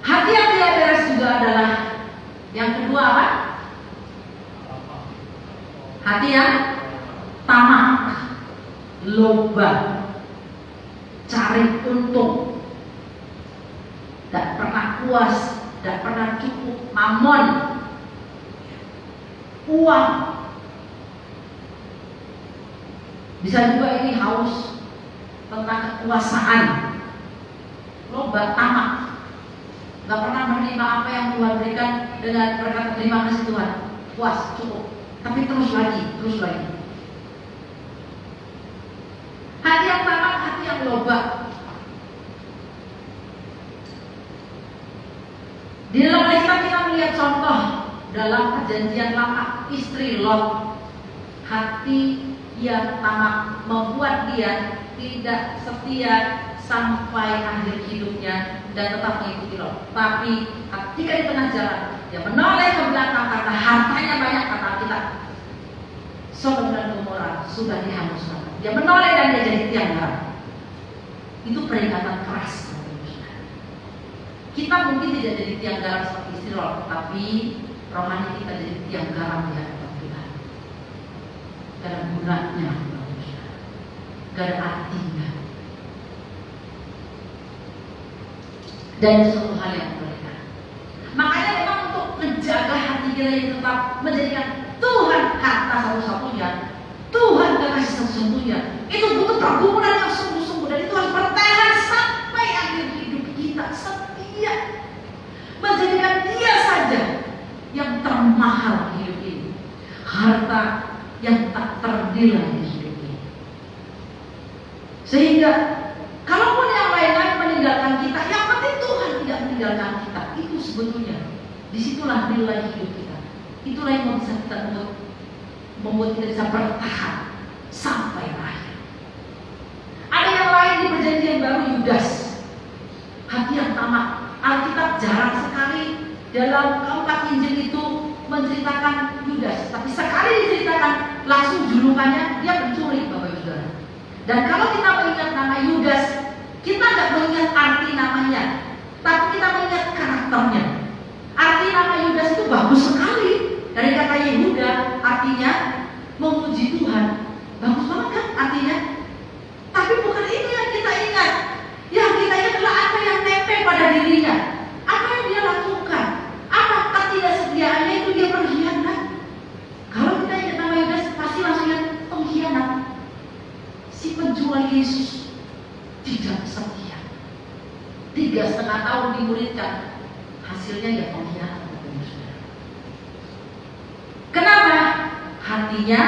Speaker 2: Hati yang tidak beres juga adalah yang kedua apa? Hati yang tamak, loba, cari untung, tidak pernah puas, tidak pernah cukup, mamon, uang. Bisa juga ini haus tentang kekuasaan, loba, tamak, gak pernah menerima apa yang Tuhan berikan dengan berkata terima kasih Tuhan, puas, cukup, tapi terus lagi, terus lagi. Hati yang tamak, hati yang loba. Di dalam Alkitab kita melihat contoh dalam perjanjian lama istri Lot. Hati yang tamak membuat dia tidak setia sampai akhir hidupnya dan tetap mengikuti Lot. Tapi ketika di tengah jalan dia menoleh ke belakang karena hartanya banyak, kata kita, Sodom dan Gomora sudah dihanguskan. Dia menoleh dan dia jadi tiang garam. Itu peringatan keras. Kita mungkin tidak jadi tiang garam seperti istri Lot, tapi rohani kita jadi tiang garam di hadapan Tuhan. Gak ada gunanya, gak ada artinya. Dan suatu hal yang berbeda. Makanya memang untuk menjaga hati kita yang tetap menjadikan Tuhan harta satu-satunya, Tuhan kekasih satu-satunya, itu butuh pergumulan yang sungguh-sungguh, dan itu harus bertahan sampai akhir hidup kita. Setia menjadikan Dia saja yang termahal hidup ini, harta yang tak ternilai di hidup ini. Sehingga kalaupun yang lain-lain meninggalkan kita, yang penting Tuhan tidak meninggalkan kita. Itu sebetulnya disitulah nilai hidup kita. Itulah yang bisa kita membuat kita bisa bertahan sampai akhir. Ada yang lain di perjanjian baru, Yudas, hati yang tamak. Alkitab jarang sekali dalam keempat Injil itu menceritakan Yudas, tapi sekali diceritakan langsung julukannya dia pencuri, Bapak Ibu Saudara. Dan kalau kita mengingat nama Yudas, kita tidak mengingat arti namanya, tapi kita mengingat karakternya. Arti nama Yudas itu bagus sekali, dari kata Yehuda artinya memuji Tuhan, bagus banget kan artinya. Tapi bukan itu yang kita ingat. Yang kita ingat adalah apa yang nempel pada dirinya, apa yang dia lakukan, apa ketidaksetiaannya itu dia berkhianat. Kalau kita ingat nama Yudas, pasti langsung ingat pengkhianat. Si penjual Yesus tidak setia. 3,5 tahun dimuridkan, hasilnya ya pengkhianat. Kenapa? Hatinya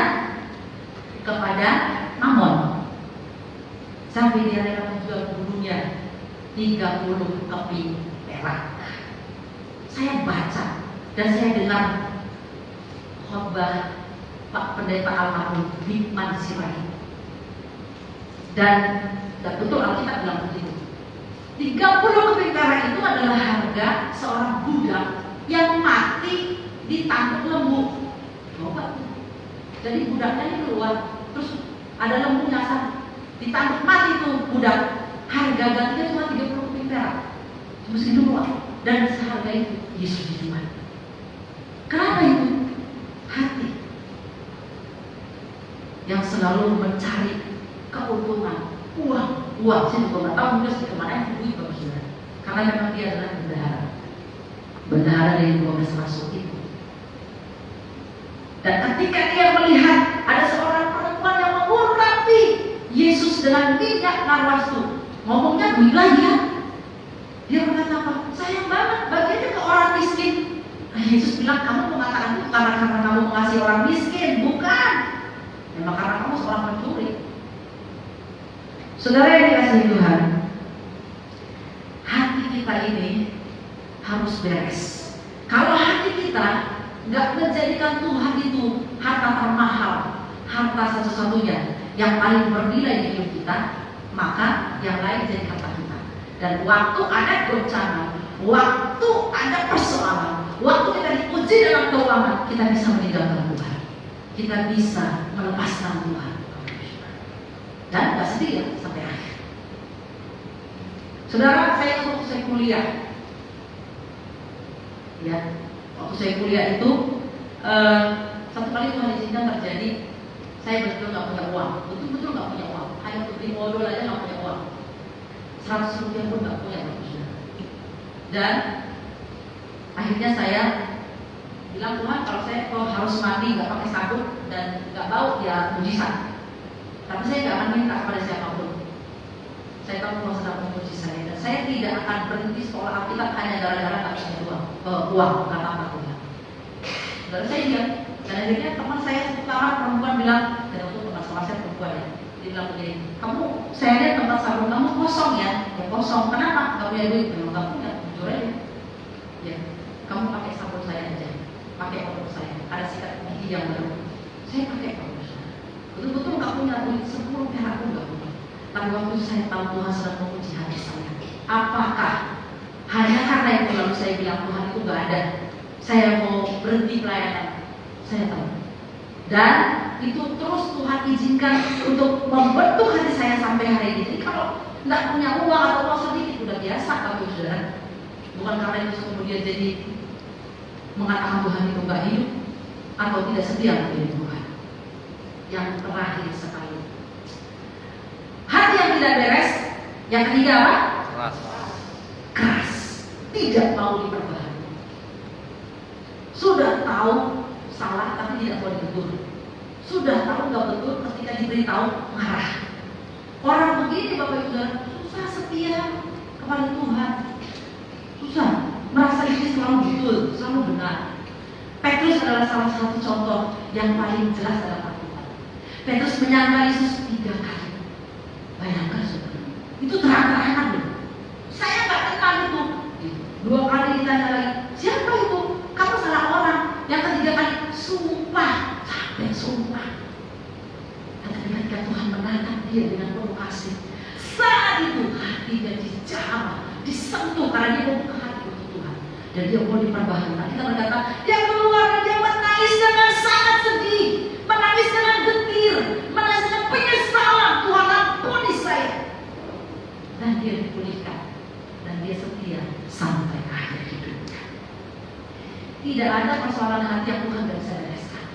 Speaker 2: kepada Mamon, sampai dia rela menjual bulunya 30 keping perak. Saya baca dan saya dengar khotbah Pak Pendeta almarhum Bikman Sirait, dan betul Alkitab bilang begitu. 30 keping perak itu adalah harga seorang budak yang mati ditangkap lembu. Coba, jadi budaknya ini keluar, terus ada lembu nyasar, ditangkap mati tuh budak. Harga gantinya cuma 30 keping perak, cuma segitu doang. Dan seharga itu Yesus dijual. Kenapa itu? Hati yang selalu mencari keuntungan, uang. Saya juga nggak tahu Yudas kemana yang duit, Bapak Saudara. Karena memang dia adalah bendahara dari 12 rasul itu. Dan ketika dia melihat ada seorang perempuan yang mengurapi Yesus dengan minyak narwastu, ngomongnya duit lagi ya. Dia berkata apa? Sayang banget, bagiannya ke orang bilang kamu mengatakan itu karena kamu mengasihi orang miskin, bukan. Memang karena kamu seorang pencuri. Saudara yang dikasihi Tuhan, hati kita ini harus beres. Kalau hati kita nggak menjadikan Tuhan itu harta termahal, harta satu-satunya yang paling bernilai di hidup kita, maka yang lain jadi harta kita. Dan waktu ada goncangan, waktu ada persoalan, waktu kita diuji dalam keuangan, kita bisa meninggalkan Tuhan, kita bisa melepaskan Tuhan, dan nggak setia sampai akhir. Saudara, waktu saya kuliah, ya, waktu saya kuliah itu satu kali Tuhan izinkan terjadi, saya betul nggak punya uang, betul nggak punya uang, hanya untuk beli modal aja nggak punya uang, 100 rupiah pun nggak punya. Dan akhirnya saya bilang, Tuhan, kalau harus mandi nggak pakai sabun dan nggak bau ya mujizat. Tapi saya nggak akan minta kepada siapapun. Saya tahu Tuhan sedang memuji saya dan saya tidak akan berhenti sekolah Alkitab hanya gara-gara nggak punya uang, nggak apa-apa Tuhan. Lalu saya diam. Dan akhirnya teman saya sekarang perempuan bilang, dan waktu teman saya perempuan ya, dia bilang begini, saya lihat tempat sabun kamu kosong ya, kosong. Kenapa? Nggak punya duit, memang nggak punya, jujur aja. Ya, kamu pakai sabun saya aja, pakai produk saya. Ada sikat gigi yang baru, saya pakai produk saya. Betul-betul nggak punya duit, 10 perak pun nggak punya. Tapi waktu saya tahu Tuhan sedang menguji hati saya, apakah hanya karena itu lalu saya bilang Tuhan itu nggak ada, saya mau berhenti pelayanan. Saya tahu, dan itu terus Tuhan izinkan untuk membentuk hati saya sampai hari ini. Jadi kalau nggak punya uang atau uang sedikit udah biasa, kalau saudara. Bukan karena itu kemudian jadi mengatakan Tuhan itu nggak hidup atau tidak setia menjadi Tuhan. Yang terakhir sekali, hati yang tidak beres. Yang ketiga apa? Keras, tidak mau diperbaharui. Sudah tahu salah tapi tidak mau ditegur. Sudah tahu nggak betul, ketika diberitahu marah. Orang begini Bapak Ibu susah setia kepada Tuhan, susah merasa diri selalu betul, selalu benar. Petrus adalah salah satu contoh yang paling jelas dalam Alkitab. Petrus menyangkal Yesus 3 kali. Bayangkan saudara, itu terang-terangan loh. Saya nggak kenal itu. 2 kali ditanya lagi, siapa itu? Kamu salah orang. Yang ketiga kali, sumpah, sampai sumpah. Dan ketika Tuhan menatap dia dengan penuh kasih, saat itu hatinya dijamah, disentuh karena dia membuka hati untuk Tuhan. Dan dia mau diperbaharui. Kita berkata, dia keluar dan dia menangis dengan sangat sedih, menangis dengan getir, menangis dengan penyesalan. Tuhan ampuni saya. Dan dia dipulihkan, dan dia setia sampai akhir hidupnya. Tidak ada persoalan hati yang Tuhan tidak bisa bereskan.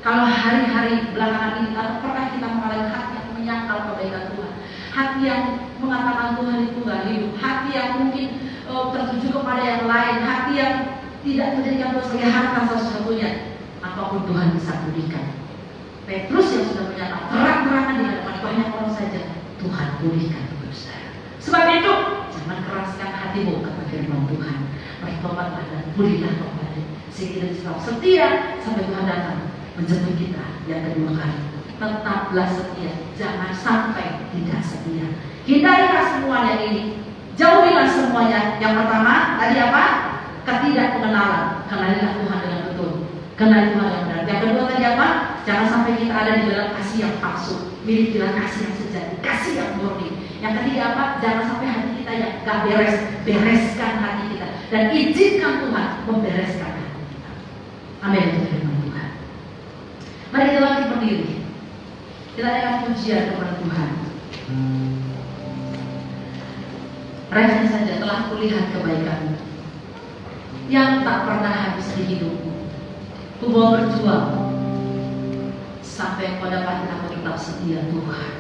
Speaker 2: Kalau hari-hari belakangan ini, atau pernah kita mengalami hati yang menyangkal kebaikan Tuhan, hati yang mengatakan Tuhan itu nggak hidup, hati yang mungkin tertuju kepada yang lain, hati yang tidak menjadikan Tuhan sebagai harta satu-satunya, apapun Tuhan bisa pulihkan. Petrus yang sudah menyatakan terang-terangan di hadapan banyak orang saja, Tuhan pulihkan terus. Sebab itu, jangan keraskan hatimu kepada firman Tuhan. Bertobatlah dan pulihlah kembali, sehingga kita setia sampai Tuhan datang menjemput kita yang kedua kali. Tetaplah setia, jangan sampai tidak setia. Hindarilah semua yang ini, jauhilah semuanya. Yang pertama tadi apa? Ketidakmengenalan. Kenalilah Tuhan dengan betul, kenali Tuhan yang benar. Yang kedua tadi apa? Jangan sampai kita ada di dalam kasih yang palsu. Milikilah kasih yang sejati, kasih yang murni. Yang ketiga apa? Jangan sampai hati kita yang gak beres. Bereskan hati kita dan izinkan Tuhan membereskan hati kita. Amin. Untuk firman Tuhan. Mari kita bangkit berdiri. Kita akan pujian kepada Tuhan. Rakyatnya saja telah kulihat kebaikan yang tak pernah habis di hidupku. Ku mau berjuang sampai kau dapat aku tetap setia Tuhan.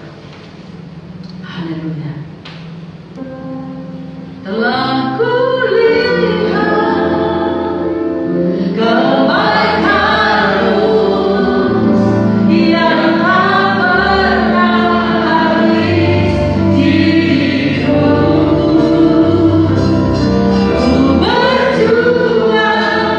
Speaker 2: Haleluya. Telah kulihat kebaikan-Mu yang tak pernah habis di hidupku. Ku berjuang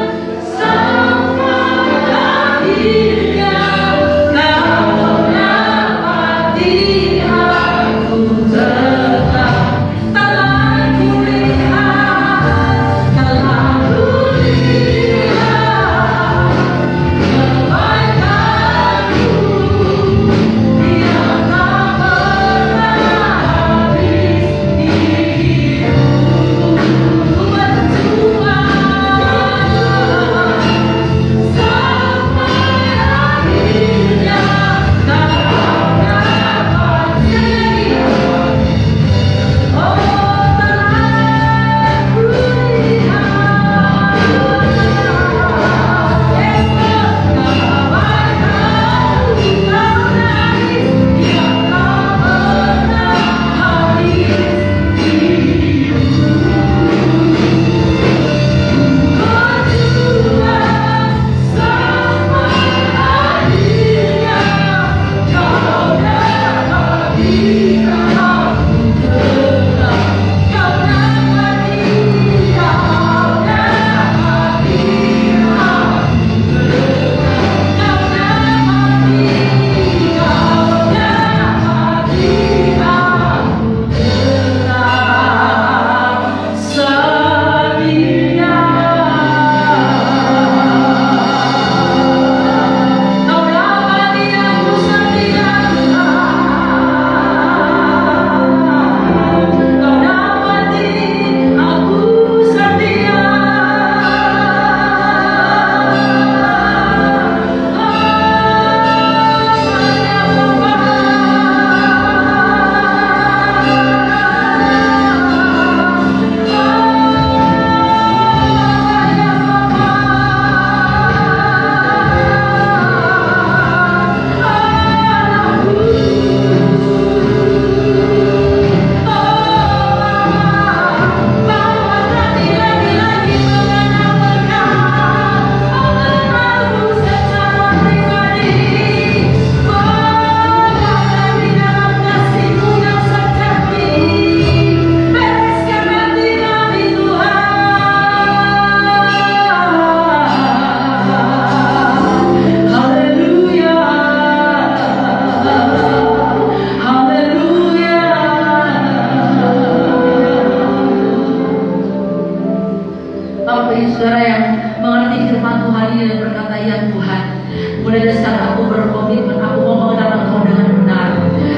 Speaker 2: saat aku berkomitmen, aku mau mengenal Engkau dengan benar.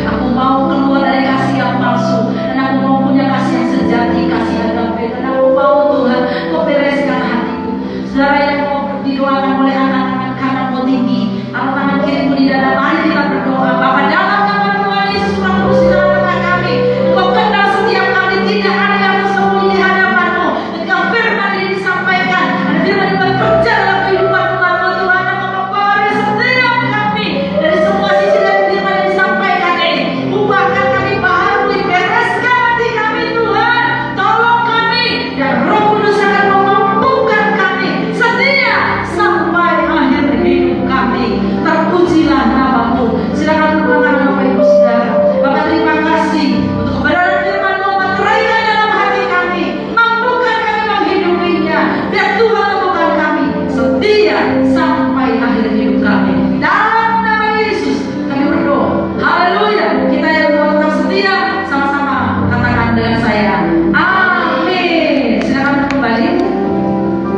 Speaker 2: Aku mau keluar dari kasih yang palsu, dan aku mau punya kasih yang sejati, kasih agape. Dan aku mau Tuhan, Kau bereskan hatiku. Saudara yang mau didoakan oleh anak-anak kanan mau tinggi, atau tangan kirimu di dalam, mari kita berdoa. Bapa, dalam nama Tuhan Yesus, Roh Kudus di dalam tengah kami, Engkau kenal setiap kami, tidak ada yang tersembunyi di hadapan-Mu. Ketika firman ini disampaikan, ada firman yang bekerja dalam kehidupan umat-Mu Tuhan, dan mempengaruhi setiap kami dari semua sisi dari firman yang disampaikan ini. Ubahkan kami, baharui, bereskan hati kami Tuhan, tolong kami, dan Roh Kudus akan memampukan kami setia sampai akhir hidup kami. Terpujilah nama-Mu. Silakan berdoa Bapak Ibu Saudara. Bapak, terima kasih untuk kebenaran firman-Mu, meteraikan dalam hati kami, mampukan kami menghidupinya. Biar Tuhan lakukan kami setia sampai akhir hidup kami. Dalam nama Yesus kami berdoa. Haleluya. Kita yang Tuhan tetap setia, sama-sama katakan dengan saya, amin. Silakan kembali.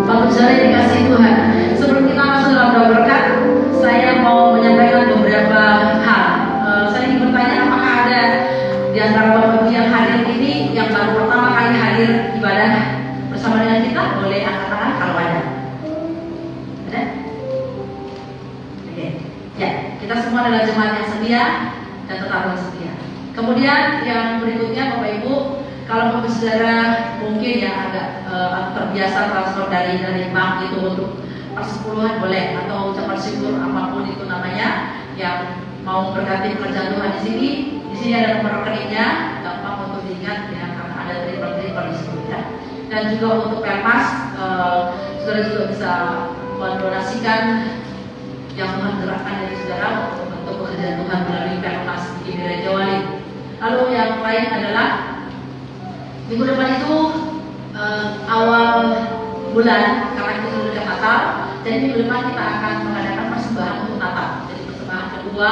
Speaker 2: Bapak saudara yang dikasihi Tuhan, sebelum kita masuk dalam doa berkat, saya mau menyampaikan beberapa hal. Saya ingin bertanya, apakah ada di antara Bapak Ibu yang hadir ini yang baru pertama kali hadir ibadah bersama dengan kita? Boleh angkat tangan kalau ada. Ada? Oke. Ya, kita semua adalah jemaat yang setia dan tetap setia. Kemudian yang berikutnya Bapak Ibu, kalau Bapak Saudara mungkin yang agak terbiasa transfer dari bank itu untuk persepuluhan boleh, atau ucapan syukur apapun itu namanya, yang mau berganti pekerjaan Tuhan di sini. Di sini ada nomor rekeningnya, gampang untuk diingat ya, karena ada triple di sini ya. Dan juga untuk Permas, saudara juga bisa mendonasikan yang Tuhan gerakkan dari saudara untuk pekerjaan Tuhan melalui Permas di Gereja Wali. Lalu yang lain adalah minggu depan itu awal bulan, karena itu sudah dekat Natal, jadi minggu depan kita akan mengadakan persembahan untuk Natal. Jadi persembahan kedua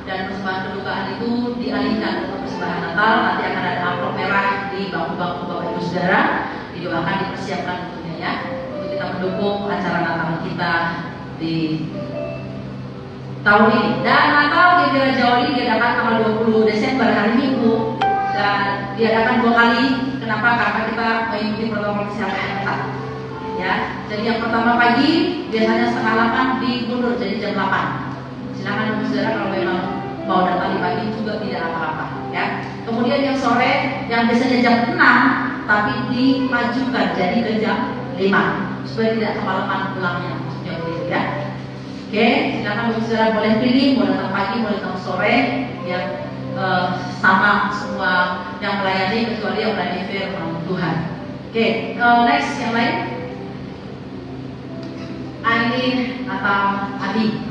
Speaker 2: dan persembahan kedukaan itu dialihkan untuk persembahan Natal. Nanti akan ada amplop merah di bangku-bangku Bapak Ibu Saudara, didoakan, dipersiapkan tentunya ya, untuk kita mendukung acara Natal kita di tahun ini. Dan Natal di Gereja Wali diadakan tanggal 20 Desember hari Minggu, dan diadakan 2 kali. Kenapa? Karena kita mengikuti protokol kesehatan yang ketat. Ya, jadi yang pertama pagi biasanya setengah 8 diundur jadi jam 8. Silakan Ibu Saudara kalau memang mau datang di pagi juga tidak apa-apa. Ya. Kemudian yang sore yang biasanya jam 6 tapi dimajukan jadi ke jam 5 supaya tidak kemalaman pulangnya, maksudnya begitu ya. Oke, silakan Ibu Saudara boleh pilih, mau datang pagi, mau datang sore, biar sama semua yang melayani, kecuali yang melayani firman Tuhan. Oke, next yang lain. Aileen atau Abi.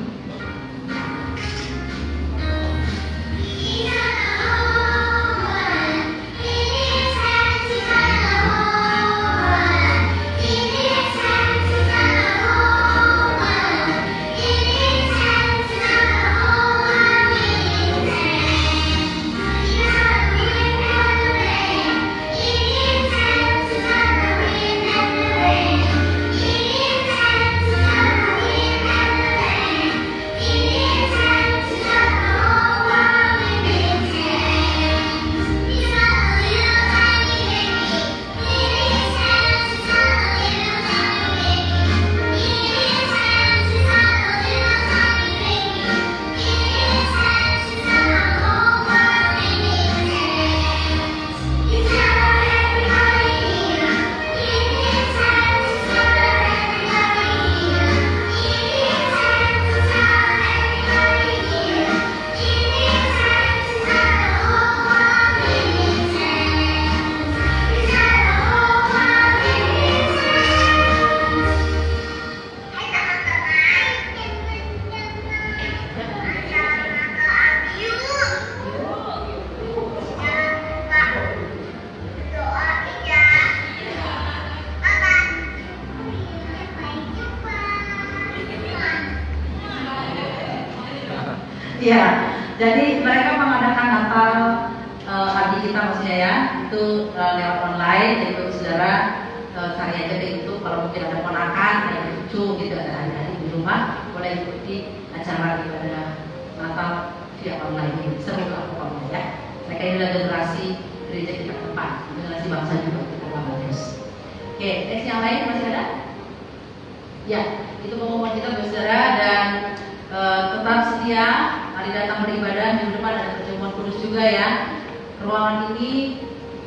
Speaker 2: Ya, jadi mereka mengadakan Natal pagi kita maksudnya ya, itu lewat online. Jadi kalau saudara cari aja deh itu, kalau mungkin ada ponakan, ada cucu gitu, ada adik di rumah, boleh ikuti acara ibadah Natal via online ini. Seru lah pokoknya ya. Saya kira inilah generasi gereja kita ke depan, generasi bangsa juga kita bangun terus. Oke, next yang lain masih ada? Ya, itu pengumuman kita saudara, dan tetap setia, mari datang beribadah. Minggu depan ada pertemuan kudus juga ya. Ruangan ini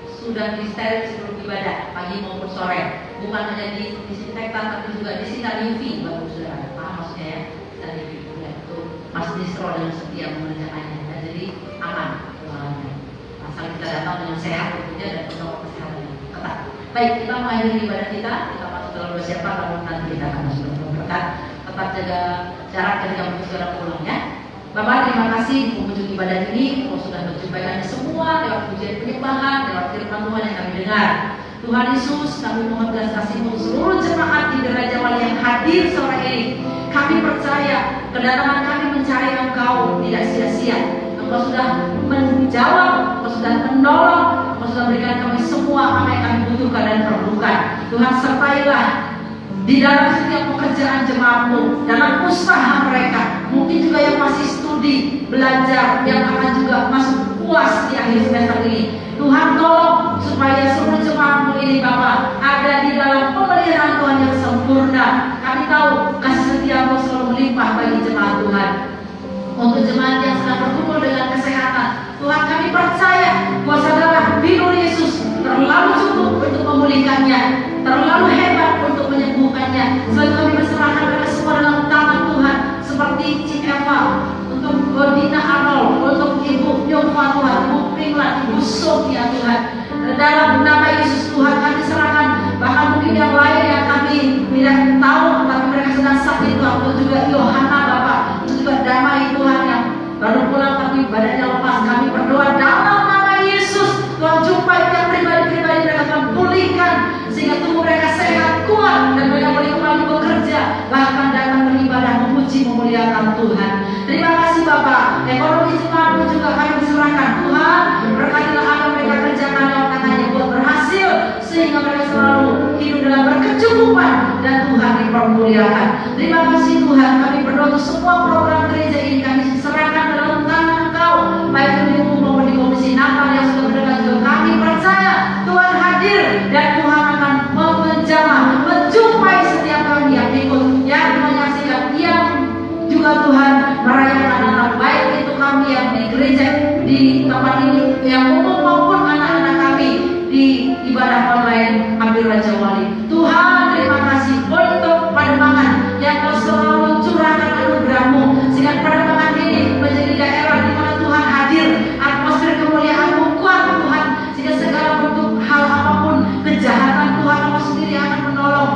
Speaker 2: sudah disteril sebelum ibadah, pagi maupun sore. Bukan hanya disinfektan, tapi juga disinar UV, Bapak Saudara. Paham maksudnya ya? Sinar UV ya, itu Mas Distro dengan setia mengerjakannya. Ya, jadi aman ruangannya. Asal kita datang dengan sehat tentunya dan protokol kesehatan yang ketat. Baik, kita mengakhiri ibadah kita masuk dalam persiapan, namun nanti kita akan masuk dalam berkat. Tetap jaga jarak ketika Bapak Saudara pulang ya. Bapak, terima kasih di penghujung ibadah ini, Kau sudah menjumpaikan semua lewat pujian penyembahan, lewat firman Tuhan yang kami dengar. Tuhan Yesus, kami mohon belas kasih-Mu seluruh jemaat di Gereja Wali yang hadir sore ini. Kami percaya kedatangan kami mencari Engkau tidak sia-sia. Engkau sudah menjawab, Engkau sudah menolong, Engkau sudah berikan kami semua apa yang kami butuhkan dan perlukan. Tuhan, sertailah di dalam setiap pekerjaan jemaat-Mu, dalam usaha mereka, mungkin juga yang masih studi, belajar, yang akan juga masuk UAS di akhir semester ini. Tuhan tolong supaya seluruh jemaat-Mu ini Bapak ada di dalam pemeliharaan Tuhan yang sempurna. Kami tahu kasih setia-Mu selalu melimpah bagi jemaat Tuhan. Untuk jemaat yang sedang berkumpul dengan kesehatan, Tuhan kami percaya bahwa saudara Binur Yesus terlalu cukup untuk memulihkannya, terlalu hebat untuk menyembuhkannya. Selalu kami berserahkan mereka semua dalam tangan Tuhan, seperti Cik Eva, untuk Dina Arnold, untuk Ibu Yova Tuhan, Ibu Pringlan, Ibu Sofia Tuhan. Dalam nama Yesus Tuhan kami serahkan, bahkan mungkin yang lain yang kami tidak tahu tapi mereka sedang sakit Tuhan, untuk juga Yohana Bapak, untuk juga Damai Tuhan yang baru pulang tapi badannya lepas. Kami berdoa dalam nama Yesus, Tuhan jumpai yang pribadi-pribadi mereka, Tuhan pulihkan sehingga tubuh mereka sehat, kuat, dan mereka boleh kembali bekerja, bahkan datang beribadah, memuji, memuliakan Tuhan. Terima kasih Bapak. Ekonomi jemaat juga kami serahkan Tuhan, berkatilah apa yang mereka kerjakan lewat tangannya buat berhasil, sehingga mereka selalu hidup dalam berkecukupan dan Tuhan dipermuliakan. Terima kasih Tuhan. Kami berdoa untuk semua program gereja ini kami serahkan dalam tangan Engkau, baik di Minggu maupun di komisi Natal yang sudah mendekat juga. Kami percaya Tuhan hadir dan Tuhan akan menjamah, menjumpai setiap kami yang ikut, yang menyaksikan, yang juga Tuhan merayakan Natal, baik itu kami yang di gereja di tempat ini yang umum maupun anak-anak kami di ibadah online Ambil Raja Wali. Tuhan terima kasih untuk Pademangan yang Kau selalu curahkan anugerah-Mu sehingga Pademangan ini menjadi daerah di mana Tuhan hadir, atmosfer kemuliaan-Mu kuat Tuhan, sehingga segala bentuk hal apapun kejahatan Tuhan Kau sendiri akan menolong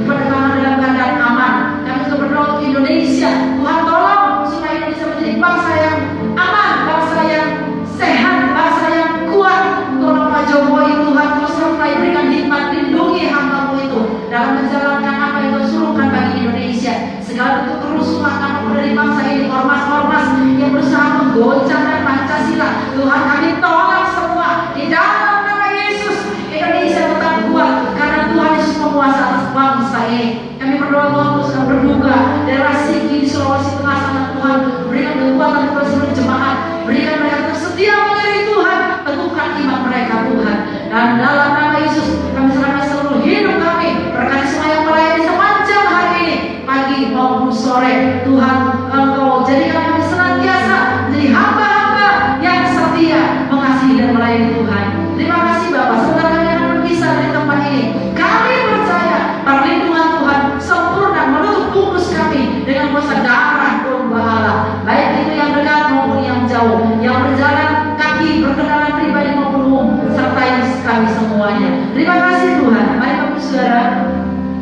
Speaker 2: Pademangan dalam keadaan aman. Kami juga berdoa untuk Indonesia, Tuhan tolong supaya Indonesia menjadi bangsa yang aman, bangsa yang sehat, bangsa yang kuat. Tolong Pak Jokowi Tuhan Kau sertai, berikan hikmat, lindungi hamba-Mu itu dalam menjalankan apa yang Kau suruhkan bagi Indonesia. Segala bentuk kerusuhan apapun dari bangsa ini, ormas-ormas yang berusaha menggoncangkan Pancasila, Tuhan kami tolak semua di dalam nama Yesus. Indonesia tetap kuat karena Tuhan Yesus penguasa atas bangsa ini. Kami berdoa Tuhan untuk sedang berduka daerah Sigi di Sulawesi Tengah sana, Tuhan berikan kekuatan kepada seluruh jemaat, berikan mereka tersedia mencari Tuhan, teguhkan iman mereka Tuhan. Dan dalam nama Yesus kami serahkan seluruh hidup kami, berkati semua yang melayani sepanjang hari ini, pagi maupun sore. Tuhan Engkau jadikan kami senantiasa menjadi hamba-hamba yang setia, mengasihi dan melayani Tuhan. Terima kasih Bapak. Sebentar kami akan berpisah dari tempat ini. Kami percaya perlindungan Tuhan sempurna menutup bungkus kami dengan kuasa darah domba Allah, baik itu yang dekat maupun yang jauh, yang berjalan kaki, berkendaraan pribadi maupun umum, sertai kami semuanya. Terima kasih Tuhan. Mari Bapak Saudara,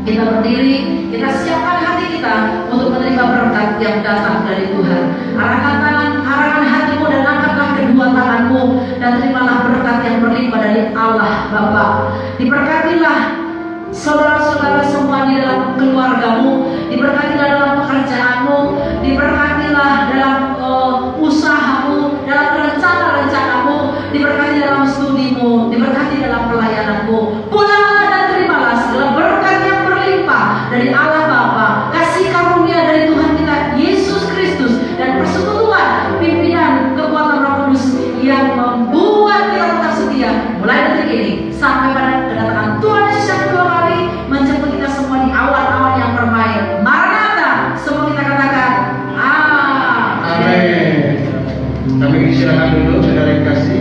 Speaker 2: kita berdiri, kita siapkan hati kita untuk menerima berkat yang datang dari Tuhan. Arahkan hatimu dan angkatlah kedua tanganmu dan terimalah berkat yang berlimpah dari Allah Bapa. Diberkatilah saudara-saudara semua di dalam keluargamu, diberkatilah dalam pekerjaanmu, diberkatilah dalam usahamu, dalam rencana-rencanamu, diberkati dalam studimu, diberkati dalam pelayananmu. Pulanglah dan terimalah segala berkat yang berlimpah dari Allah Bapa, kasih karunia dari Tuhan kita
Speaker 1: Amin. Kami silakan dulu saudara yang kasih.